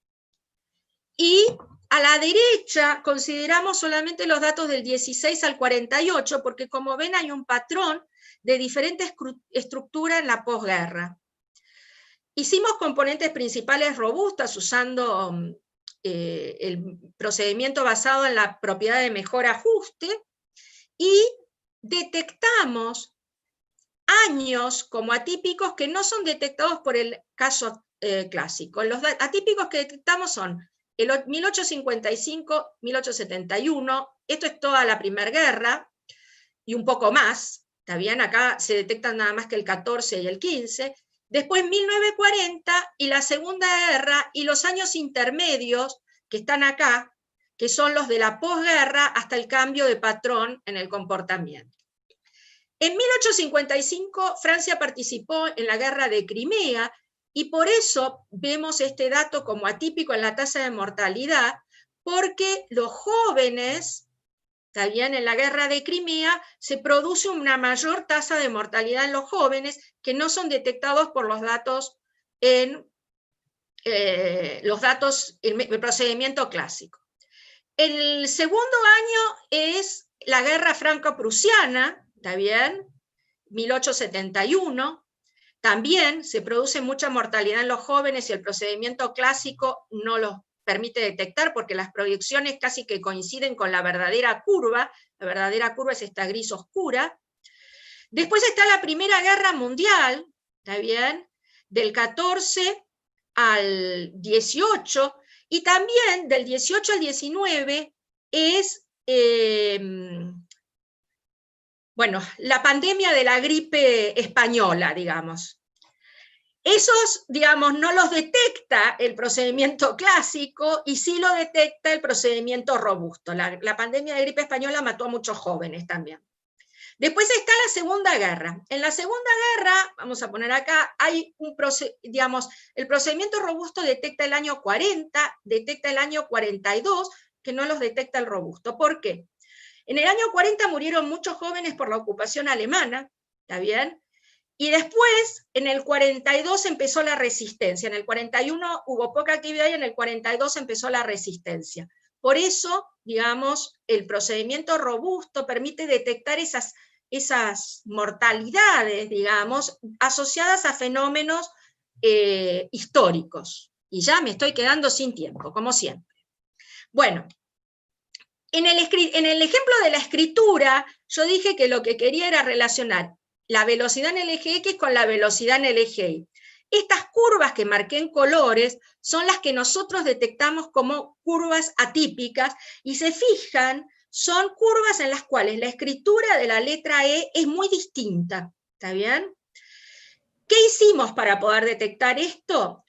y a la derecha consideramos solamente los datos del 16 al 48, porque como ven hay un patrón de diferente estructura en la posguerra. Hicimos componentes principales robustas usando el procedimiento basado en la propiedad de mejor ajuste, y detectamos años como atípicos que no son detectados por el caso clásico. Los atípicos que detectamos son el 1855, 1871, esto es toda la Primera Guerra, y un poco más, ¿está bien? Acá se detectan nada más que el 14 y el 15, después 1940 y la Segunda Guerra y los años intermedios que están acá, que son los de la posguerra hasta el cambio de patrón en el comportamiento. En 1855 Francia participó en la guerra de Crimea y por eso vemos este dato como atípico en la tasa de mortalidad, porque los jóvenes, está bien, en la guerra de Crimea se produce una mayor tasa de mortalidad en los jóvenes que no son detectados por los datos en el procedimiento clásico. El segundo año es la guerra franco-prusiana, ¿está bien? 1871. También se produce mucha mortalidad en los jóvenes y el procedimiento clásico no los permite detectar porque las proyecciones casi que coinciden con la verdadera curva. La verdadera curva es esta gris oscura. Después está la Primera Guerra Mundial, ¿está bien? Del 14 al 18, y también del 18 al 19 es, bueno, la pandemia de la gripe española, digamos. Esos, digamos, no los detecta el procedimiento clásico y sí lo detecta el procedimiento robusto. La pandemia de gripe española mató a muchos jóvenes también. Después está la Segunda Guerra. En la Segunda Guerra, vamos a poner acá, hay digamos, el procedimiento robusto detecta el año 40, detecta el año 42, que no los detecta el robusto. ¿Por qué? En el año 40 murieron muchos jóvenes por la ocupación alemana, ¿está bien? Y después, en el 42 empezó la resistencia, en el 41 hubo poca actividad y en el 42 empezó la resistencia. Por eso, digamos, el procedimiento robusto permite detectar esas mortalidades, digamos, asociadas a fenómenos históricos. Y ya me estoy quedando sin tiempo, como siempre. Bueno, en el ejemplo de la escritura, yo dije que lo que quería era relacionar la velocidad en el eje X con la velocidad en el eje Y. Estas curvas que marqué en colores son las que nosotros detectamos como curvas atípicas, y se fijan, son curvas en las cuales la escritura de la letra E es muy distinta, ¿está bien? ¿Qué hicimos para poder detectar esto?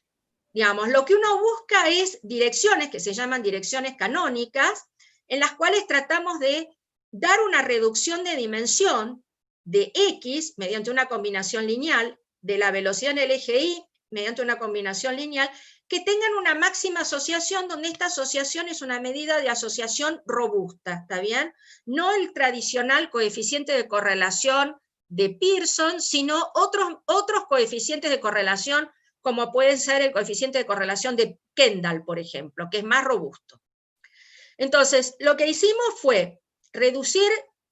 Digamos, lo que uno busca es direcciones, que se llaman direcciones canónicas, en las cuales tratamos de dar una reducción de dimensión de X mediante una combinación lineal, de la velocidad en el eje Y mediante una combinación lineal, que tengan una máxima asociación, donde esta asociación es una medida de asociación robusta, ¿está bien? No el tradicional coeficiente de correlación de Pearson, sino otros coeficientes de correlación, como puede ser el coeficiente de correlación de Kendall, por ejemplo, que es más robusto. Entonces, lo que hicimos fue reducir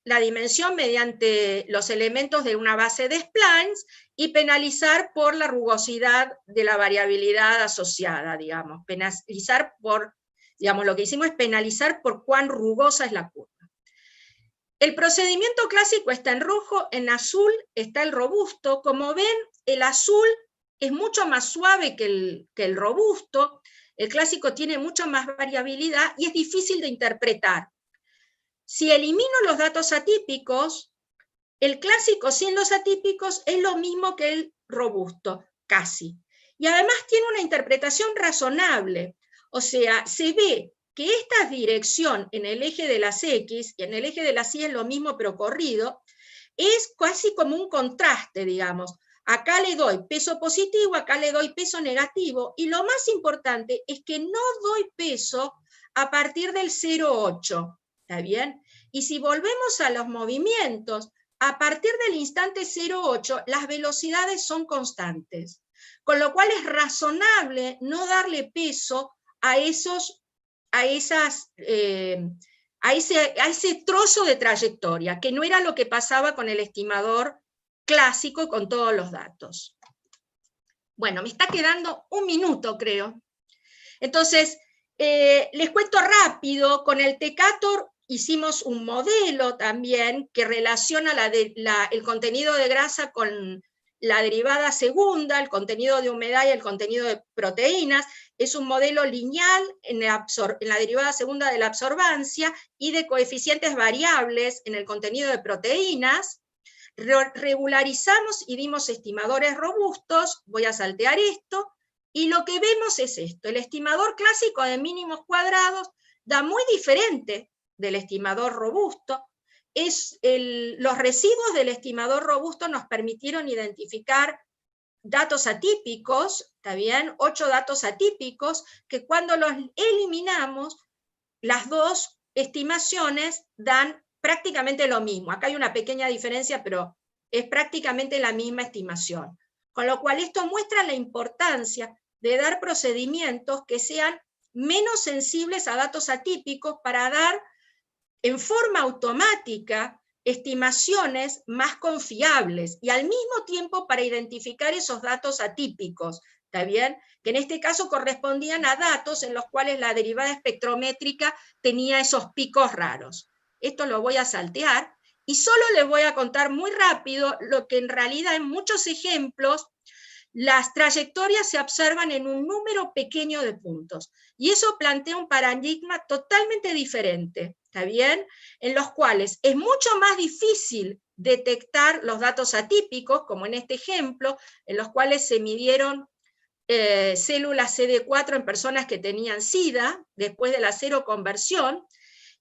la dimensión mediante los elementos de una base de splines y penalizar por la rugosidad de la variabilidad asociada, digamos. Penalizar por, digamos, lo que hicimos es penalizar por cuán rugosa es la curva. El procedimiento clásico está en rojo, en azul está el robusto. Como ven, el azul es mucho más suave que el robusto, el clásico tiene mucha más variabilidad y es difícil de interpretar. Si elimino los datos atípicos, el clásico sin los atípicos es lo mismo que el robusto, casi. Y además tiene una interpretación razonable, o sea, se ve que esta dirección en el eje de las X y en el eje de las Y es lo mismo pero corrido, es casi como un contraste, digamos. Acá le doy peso positivo, acá le doy peso negativo, y lo más importante es que no doy peso a partir del 0,8, ¿está bien? Y si volvemos a los movimientos, a partir del instante 0,8, las velocidades son constantes, con lo cual es razonable no darle peso a ese trozo de trayectoria, que no era lo que pasaba con el estimador clásico con todos los datos. Bueno, me está quedando un minuto, creo. Entonces, les cuento rápido, con el T-Cator hicimos un modelo también que relaciona el contenido de grasa con la derivada segunda, el contenido de humedad y el contenido de proteínas. Es un modelo lineal en la derivada segunda de la absorbancia y de coeficientes variables en el contenido de proteínas. Regularizamos y dimos estimadores robustos. Voy a saltear esto. Y lo que vemos es esto. El estimador clásico de mínimos cuadrados da muy diferente del estimador robusto. Los residuos del estimador robusto nos permitieron identificar datos atípicos, ¿está bien? 8 datos atípicos, que cuando los eliminamos, las dos estimaciones dan prácticamente lo mismo. Acá hay una pequeña diferencia, pero es prácticamente la misma estimación. Con lo cual esto muestra la importancia de dar procedimientos que sean menos sensibles a datos atípicos para dar en forma automática estimaciones más confiables y al mismo tiempo para identificar esos datos atípicos, ¿está bien? Que en este caso correspondían a datos en los cuales la derivada espectrométrica tenía esos picos raros. Esto lo voy a saltear y solo les voy a contar muy rápido lo que en realidad en muchos ejemplos las trayectorias se observan en un número pequeño de puntos. Y eso plantea un paradigma totalmente diferente, ¿está bien? En los cuales es mucho más difícil detectar los datos atípicos, como en este ejemplo, en los cuales se midieron células CD4 en personas que tenían SIDA, después de la seroconversión,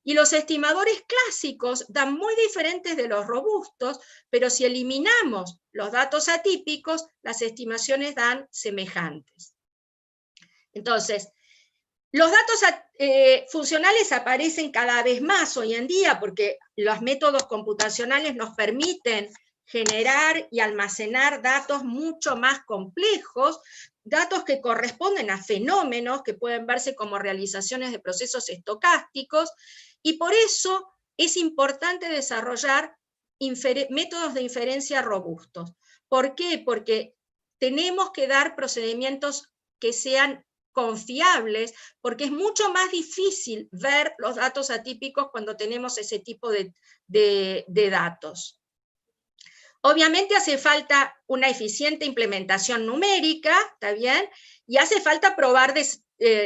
y los estimadores clásicos dan muy diferentes de los robustos, pero si eliminamos los datos atípicos, las estimaciones dan semejantes. Entonces, los datos funcionales aparecen cada vez más hoy en día porque los métodos computacionales nos permiten generar y almacenar datos mucho más complejos, datos que corresponden a fenómenos que pueden verse como realizaciones de procesos estocásticos, y por eso es importante desarrollar métodos de inferencia robustos. ¿Por qué? Porque tenemos que dar procedimientos que sean confiables, porque es mucho más difícil ver los datos atípicos cuando tenemos ese tipo de datos. Obviamente hace falta una eficiente implementación numérica, ¿está bien? Y hace falta probar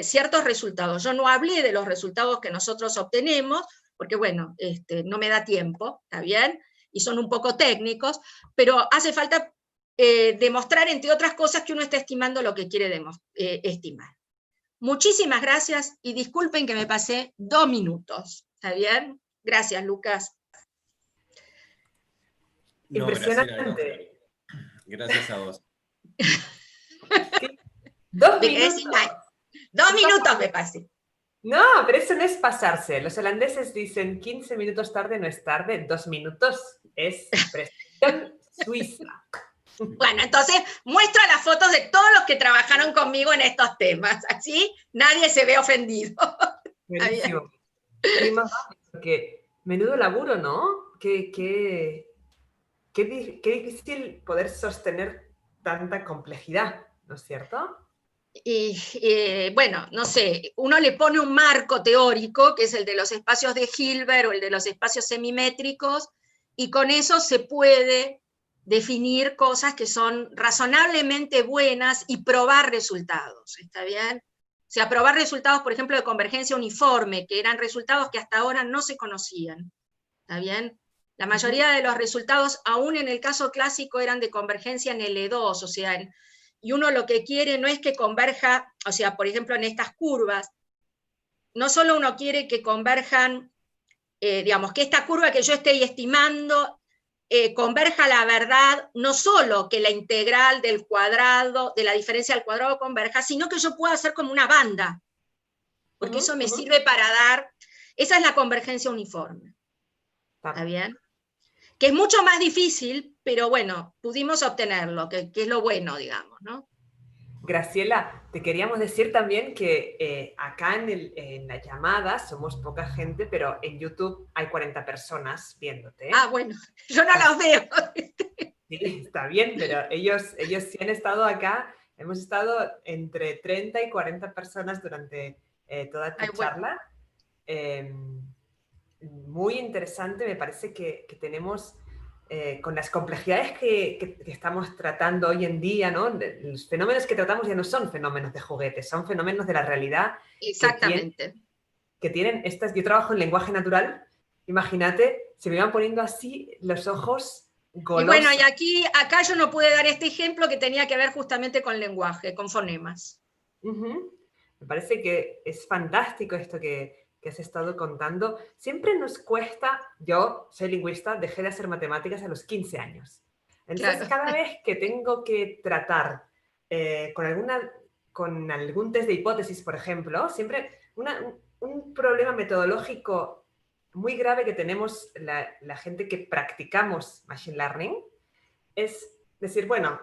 ciertos resultados. Yo no hablé de los resultados que nosotros obtenemos, porque bueno, no me da tiempo, ¿está bien? Y son un poco técnicos, pero hace falta demostrar, entre otras cosas, que uno está estimando lo que quiere estimar. Muchísimas gracias y disculpen que me pasé 2 minutos, ¿está bien? Gracias, Lucas. No, Impresionante. Gracias a vos. Sí. 2 minutos. 2 minutos me pasé. No, pero eso no es pasarse. Los holandeses dicen 15 minutos tarde no es tarde, 2 minutos es precisión suiza. Bueno, entonces muestro las fotos de todos los que trabajaron conmigo en estos temas, así nadie se ve ofendido. Buenísimo. Y más, porque menudo laburo, ¿no? Qué difícil poder sostener tanta complejidad, ¿no es cierto? Y bueno, no sé, uno le pone un marco teórico, que es el de los espacios de Hilbert o el de los espacios semimétricos, y con eso se puede definir cosas que son razonablemente buenas y probar resultados, ¿está bien? O sea, probar resultados, por ejemplo, de convergencia uniforme, que eran resultados que hasta ahora no se conocían, ¿está bien? La mayoría de los resultados, aún en el caso clásico, eran de convergencia en L2, o sea, y uno lo que quiere no es que converja, o sea, por ejemplo, en estas curvas, no solo uno quiere que converjan, digamos, que esta curva que yo esté estimando converja la verdad, no solo que la integral del cuadrado, de la diferencia al cuadrado converja, sino que yo pueda hacer como una banda, porque eso me sirve para dar, esa es la convergencia uniforme, ¿está bien? Que es mucho más difícil, pero bueno, pudimos obtenerlo, que es lo bueno, digamos, ¿no? Graciela, te queríamos decir también que acá en la llamada somos poca gente, pero en YouTube hay 40 personas viéndote. Ah, bueno, yo no los veo. Sí, está bien, pero ellos sí han estado acá. Hemos estado entre 30 y 40 personas durante toda esta charla. Muy interesante, me parece que tenemos con las complejidades que estamos tratando hoy en día, ¿no? Los fenómenos que tratamos ya no son fenómenos de juguetes, son fenómenos de la realidad. Exactamente. Que tienen estas... Yo trabajo en lenguaje natural, imagínate, se me iban poniendo así los ojos golosos. Y bueno, y acá yo no pude dar este ejemplo que tenía que ver justamente con lenguaje, con fonemas. Me parece que es fantástico esto que has estado contando. Siempre nos cuesta, yo soy lingüista, dejé de hacer matemáticas a los 15 años. Entonces, cada vez que tengo que tratar con algún test de hipótesis, por ejemplo, siempre un problema metodológico muy grave que tenemos la gente que practicamos Machine Learning es decir, bueno,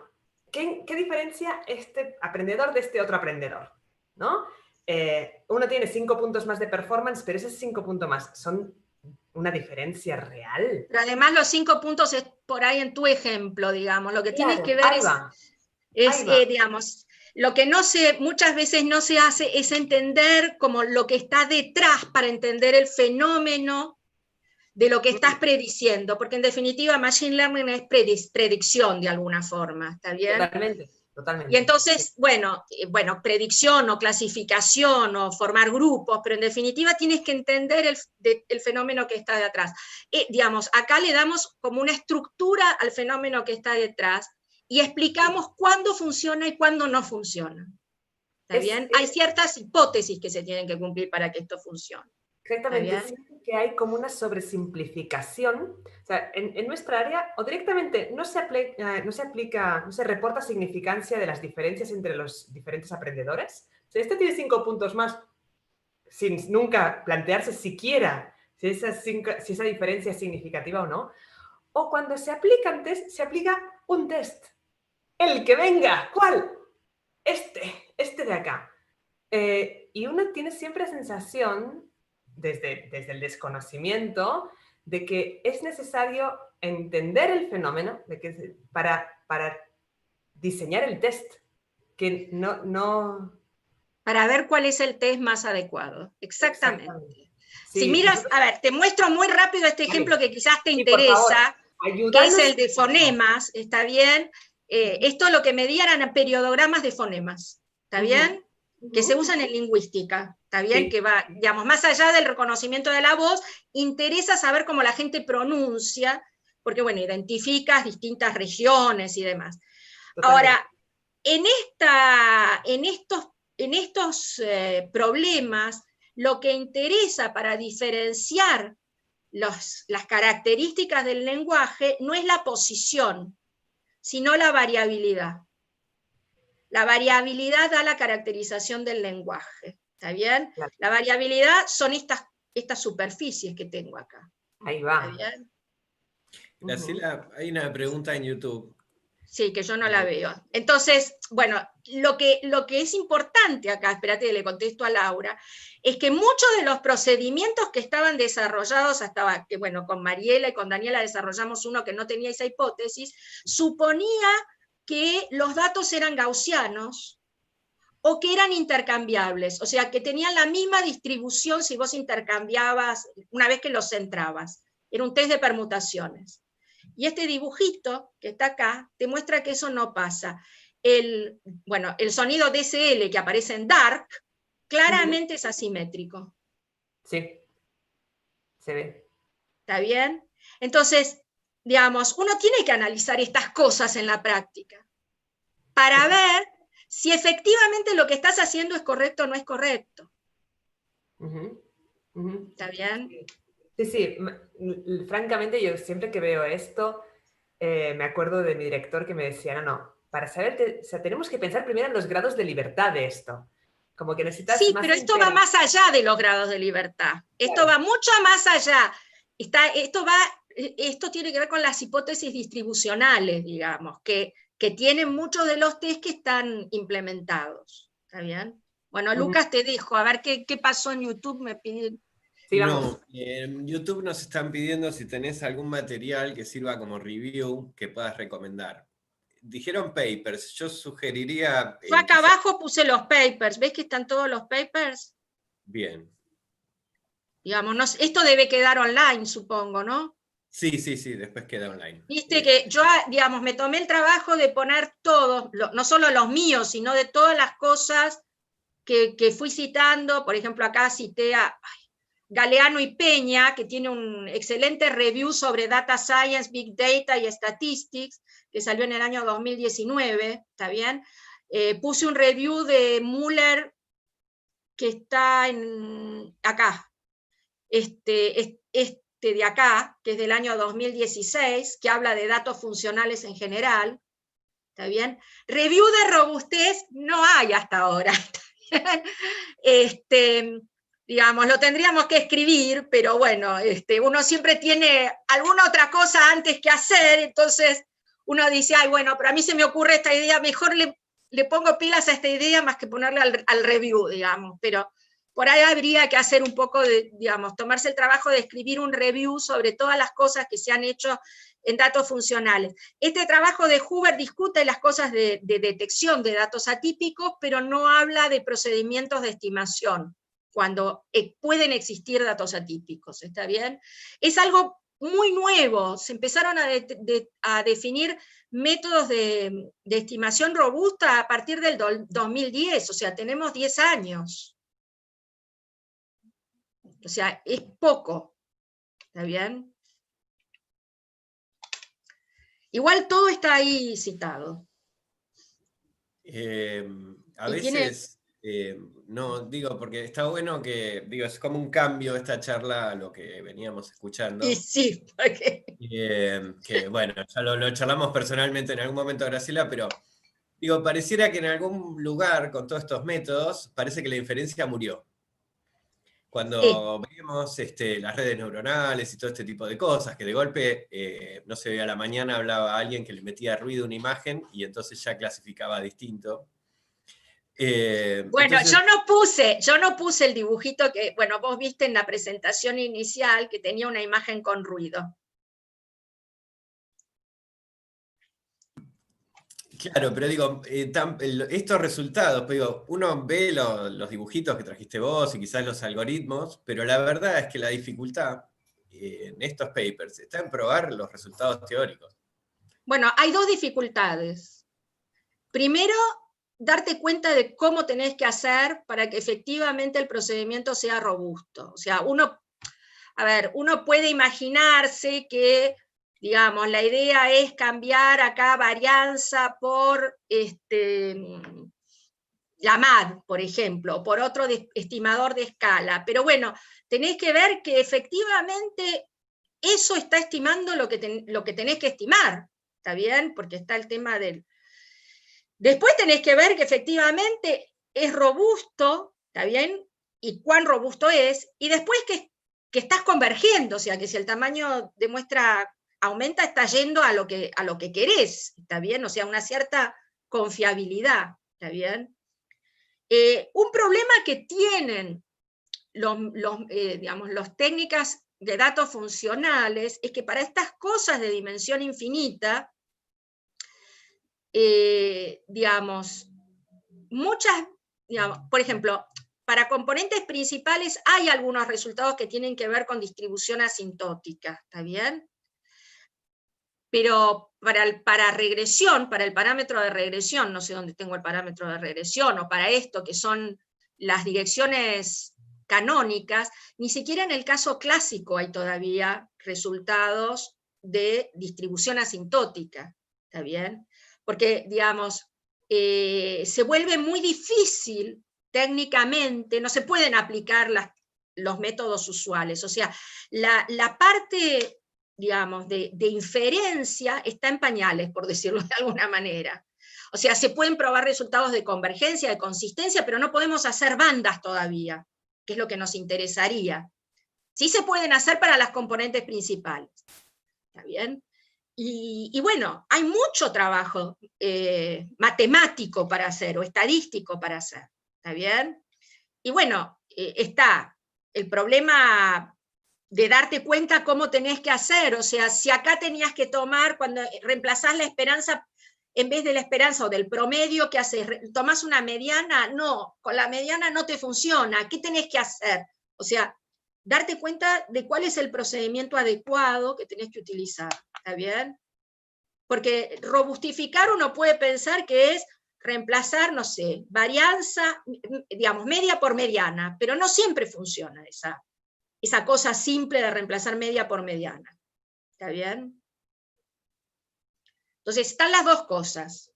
¿qué diferencia este aprendedor de este otro aprendedor? ¿No? Uno tiene 5 puntos más de performance, pero esos 5 puntos más son una diferencia real. Pero además los 5 puntos es por ahí en tu ejemplo, digamos. Lo que tienes que ver es digamos, lo que muchas veces no se hace es entender como lo que está detrás para entender el fenómeno de lo que estás prediciendo, porque en definitiva Machine Learning es predicción de alguna forma, ¿está bien? Totalmente. Totalmente. Y entonces, bueno, predicción o clasificación o formar grupos, pero en definitiva tienes que entender el fenómeno que está detrás. Digamos, acá le damos como una estructura al fenómeno que está detrás y explicamos cuándo funciona y cuándo no funciona. ¿Está bien? Hay ciertas hipótesis que se tienen que cumplir para que esto funcione. Exactamente, siento que hay como una sobresimplificación. O sea, en nuestra área, o directamente no se reporta significancia de las diferencias entre los diferentes aprendedores. O sea, este tiene 5 puntos más, sin nunca plantearse siquiera si esa diferencia es significativa o no. O cuando se aplican test, se aplica un test. El que venga, ¿cuál? Este de acá. Y uno tiene siempre la sensación, desde el desconocimiento, de que es necesario entender el fenómeno para diseñar el test. Que no... Para ver cuál es el test más adecuado. Exactamente. Sí, si miras, a ver, te muestro muy rápido este ejemplo que quizás te interesa, favor, que es el de fonemas, ¿está bien? Esto lo que medían eran periodogramas de fonemas, ¿está bien? Que se usan en lingüística, ¿está bien? Que va, digamos, más allá del reconocimiento de la voz, interesa saber cómo la gente pronuncia, porque, bueno, identificas distintas regiones y demás. Totalmente. Ahora, en estos problemas, lo que interesa para diferenciar las características del lenguaje no es la posición, sino la variabilidad. La variabilidad da la caracterización del lenguaje, ¿está bien? Claro. La variabilidad son estas superficies que tengo acá. Ahí va. ¿Está bien? Graciela, hay una pregunta en YouTube. Sí, que yo no la veo. Entonces, bueno, lo que es importante acá, espérate que le contesto a Laura, es que muchos de los procedimientos que estaban desarrollados hasta que, bueno, con Mariela y con Daniela desarrollamos uno que no tenía esa hipótesis, suponía que los datos eran gaussianos o que eran intercambiables, o sea, que tenían la misma distribución si vos intercambiabas una vez que los centrabas. Era un test de permutaciones. Y este dibujito que está acá te muestra que eso no pasa. El sonido DSL que aparece en Dark claramente es asimétrico. Sí, se ve. ¿Está bien? Entonces, digamos, uno tiene que analizar estas cosas en la práctica para ver si efectivamente lo que estás haciendo es correcto o no es correcto. ¿Está bien? Sí, francamente yo siempre que veo esto, me acuerdo de mi director que me decía, no, para saber, o sea, tenemos que pensar primero en los grados de libertad de esto. Como que necesitas sí, pero esto va más allá de los grados de libertad. Esto va mucho más allá. Esto tiene que ver con las hipótesis distribucionales, digamos, que tienen muchos de los test que están implementados. ¿Está bien? Bueno, Lucas te dejo, a ver qué pasó en YouTube, me piden. Sí, no, en YouTube nos están pidiendo si tenés algún material que sirva como review que puedas recomendar. Dijeron papers, yo sugeriría... Yo acá abajo puse los papers, ¿ves que están todos los papers? Bien. Digamos, esto debe quedar online, supongo, ¿no? Sí, sí, sí, después queda online. Viste que yo, digamos, me tomé el trabajo de poner todos, no solo los míos, sino de todas las cosas que fui citando. Por ejemplo, acá cité a Galeano y Peña, que tiene un excelente review sobre Data Science, Big Data y Statistics, que salió en el año 2019, ¿está bien? Puse un review de Muller, que está acá, este de acá, que es del año 2016, que habla de datos funcionales en general, ¿está bien? Review de robustez no hay hasta ahora, digamos, lo tendríamos que escribir, pero bueno, uno siempre tiene alguna otra cosa antes que hacer, entonces uno dice, ay, bueno, pero a mí se me ocurre esta idea, mejor le pongo pilas a esta idea más que ponerle al review, digamos, pero por ahí habría que hacer un poco de, digamos, tomarse el trabajo de escribir un review sobre todas las cosas que se han hecho en datos funcionales. Este trabajo de Huber discute las cosas de detección de datos atípicos, pero no habla de procedimientos de estimación, cuando pueden existir datos atípicos, ¿está bien? Es algo muy nuevo, se empezaron a definir métodos de estimación robusta a partir del 2010, o sea, tenemos 10 años. O sea, es poco, ¿está bien? Igual todo está ahí citado. A veces, no, digo, porque está bueno que, digo, es como un cambio esta charla a lo que veníamos escuchando. Y sí, porque... Que bueno, ya lo charlamos personalmente en algún momento, Graciela, pero digo, pareciera que en algún lugar con todos estos métodos, parece que la inferencia murió. Sí. Cuando vemos las redes neuronales y todo este tipo de cosas, que de golpe, no sé, a la mañana hablaba alguien que le metía ruido a una imagen y entonces ya clasificaba distinto. Bueno, Entonces, yo no puse el dibujito que, bueno, vos viste en la presentación inicial que tenía una imagen con ruido. claro, pero digo, estos resultados, pero digo, uno ve los dibujitos que trajiste vos y quizás los algoritmos, pero la verdad es que la dificultad en estos papers está en probar los resultados teóricos. Bueno, hay dos dificultades. Primero, darte cuenta de cómo tenés que hacer para que efectivamente el procedimiento sea robusto. O sea, uno puede imaginarse que, digamos, la idea es cambiar acá varianza por la MAD, por ejemplo, o por otro estimador de escala. Pero bueno, tenés que ver que efectivamente eso está estimando lo que tenés que estimar, ¿está bien? Porque está el tema del... Después tenés que ver que efectivamente es robusto, ¿está bien? Y cuán robusto es, y después que estás convergiendo, o sea, que si el tamaño de muestra aumenta, está yendo a lo que querés, ¿está bien? O sea, una cierta confiabilidad, ¿está bien? Un problema que tienen los técnicas de datos funcionales es que para estas cosas de dimensión infinita, por ejemplo, para componentes principales hay algunos resultados que tienen que ver con distribución asintótica, ¿está bien? Pero para regresión, para el parámetro de regresión, no sé dónde tengo el parámetro de regresión, o para esto que son las direcciones canónicas, ni siquiera en el caso clásico hay todavía resultados de distribución asintótica, ¿está bien? Porque, digamos, se vuelve muy difícil técnicamente, no se pueden aplicar los métodos usuales, o sea, la parte, digamos, de inferencia está en pañales, por decirlo de alguna manera. O sea, se pueden probar resultados de convergencia, de consistencia, pero no podemos hacer bandas todavía, que es lo que nos interesaría. Sí se pueden hacer para las componentes principales. ¿Está bien? Y bueno, hay mucho trabajo matemático para hacer, o estadístico para hacer. ¿Está bien? Y bueno, está el problema de darte cuenta cómo tenés que hacer, o sea, si acá tenías que tomar, cuando reemplazás la esperanza, en vez de la esperanza o del promedio, ¿qué haces? ¿Tomás una mediana? No, con la mediana no te funciona, ¿qué tenés que hacer? O sea, darte cuenta de cuál es el procedimiento adecuado que tenés que utilizar, ¿está bien? Porque robustificar uno puede pensar que es reemplazar, no sé, varianza, digamos, media por mediana, pero no siempre funciona esa cosa simple de reemplazar media por mediana, ¿está bien? Entonces están las dos cosas,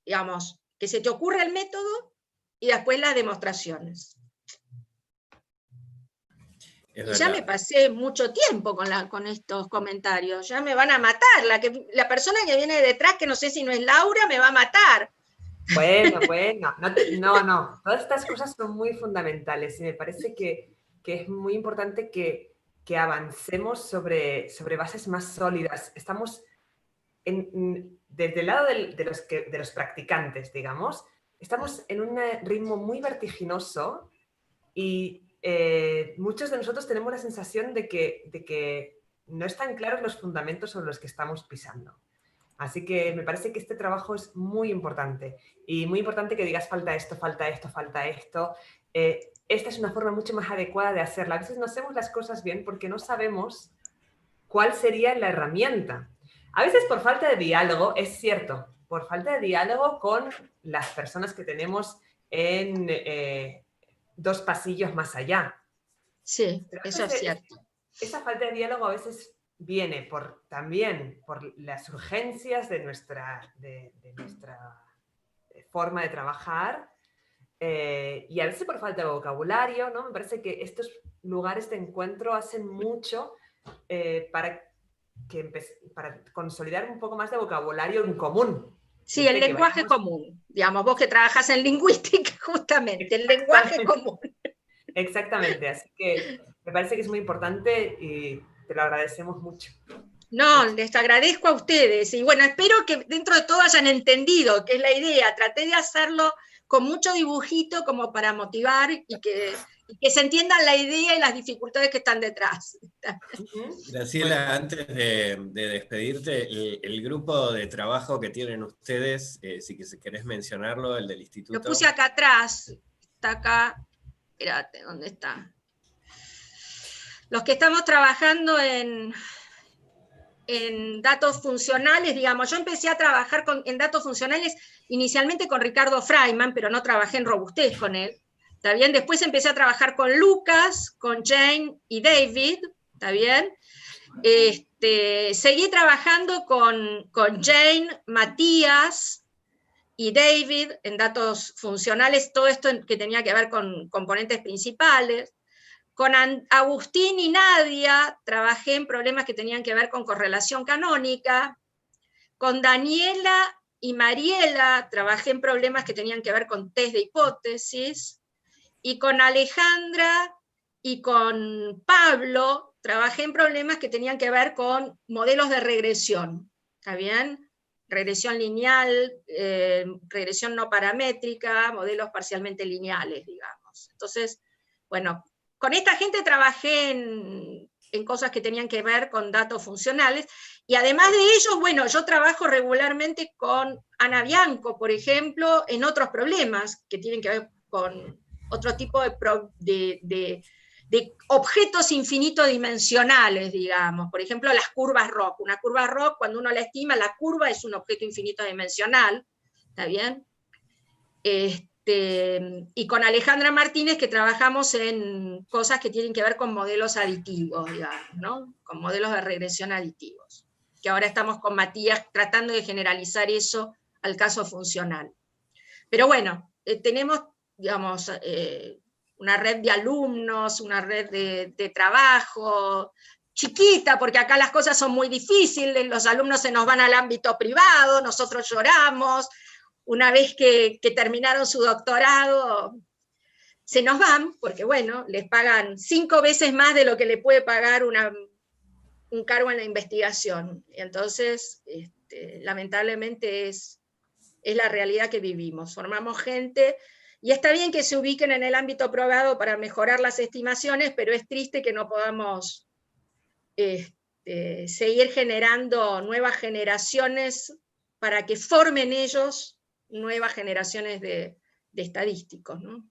digamos, que se te ocurra el método y después las demostraciones. Es Y ya verdad. me pasé mucho tiempo con estos comentarios, ya me van a matar, la persona que viene detrás, que no sé si no es Laura, me va a matar. Bueno, no, todas estas cosas son muy fundamentales y me parece que es muy importante que avancemos sobre bases más sólidas. Estamos desde el lado de los practicantes, digamos, estamos en un ritmo muy vertiginoso y muchos de nosotros tenemos la sensación de que no están claros los fundamentos sobre los que estamos pisando. Así que me parece que este trabajo es muy importante y muy importante que digas falta esto, falta esto, falta esto. Esta es una forma mucho más adecuada de hacerla. A veces no hacemos las cosas bien porque no sabemos cuál sería la herramienta. A veces por falta de diálogo, es cierto, por falta de diálogo con las personas que tenemos en 2 pasillos más allá. Sí, Pero eso es cierto. esa falta de diálogo a veces viene también por las urgencias de nuestra forma de trabajar y a veces por falta de vocabulario, ¿no? Me parece que estos lugares de encuentro hacen mucho para consolidar un poco más de vocabulario en común. Sí, el lenguaje común. Digamos, vos que trabajas en lingüística, justamente, el lenguaje común. Exactamente, así que me parece que es muy importante y te lo agradecemos mucho. No, les agradezco a ustedes. Y bueno, espero que dentro de todo hayan entendido que es la idea. Traté de hacerlo con mucho dibujito como para motivar y que se entiendan la idea y las dificultades que están detrás. Graciela, antes de despedirte, el grupo de trabajo que tienen ustedes, si querés mencionarlo, el del instituto. Lo puse acá atrás, está acá, espérate, ¿dónde está? Los que estamos trabajando en datos funcionales, digamos, yo empecé a trabajar en datos funcionales inicialmente con Ricardo Freiman, pero no trabajé en robustez con él, ¿está bien? Después empecé a trabajar con Lucas, con Jane y David, ¿está bien? Seguí trabajando con Jane, Matías y David en datos funcionales, todo esto que tenía que ver con componentes principales. Con Agustín y Nadia trabajé en problemas que tenían que ver con correlación canónica. Con Daniela y Mariela trabajé en problemas que tenían que ver con test de hipótesis. Y con Alejandra y con Pablo trabajé en problemas que tenían que ver con modelos de regresión. ¿Está bien? Regresión lineal, regresión no paramétrica, modelos parcialmente lineales, digamos. Entonces, bueno, con esta gente trabajé en cosas que tenían que ver con datos funcionales, y además de ellos, bueno, yo trabajo regularmente con Ana Bianco, por ejemplo, en otros problemas que tienen que ver con otro tipo de objetos infinitodimensionales, digamos. Por ejemplo, las curvas ROC. Una curva ROC, cuando uno la estima, la curva es un objeto infinitodimensional, ¿está bien? Y con Alejandra Martínez, que trabajamos en cosas que tienen que ver con modelos aditivos, digamos, ¿no? Con modelos de regresión aditivos. Que ahora estamos con Matías tratando de generalizar eso al caso funcional. Pero bueno, tenemos, digamos, una red de alumnos, una red de trabajo, chiquita, porque acá las cosas son muy difíciles, los alumnos se nos van al ámbito privado, nosotros lloramos, una vez que terminaron su doctorado, se nos van, porque bueno, les pagan 5 veces más de lo que le puede pagar un cargo en la investigación. Y entonces, lamentablemente es la realidad que vivimos. Formamos gente, y está bien que se ubiquen en el ámbito probado para mejorar las estimaciones, pero es triste que no podamos seguir generando nuevas generaciones para que formen ellos nuevas generaciones de estadísticos, ¿no?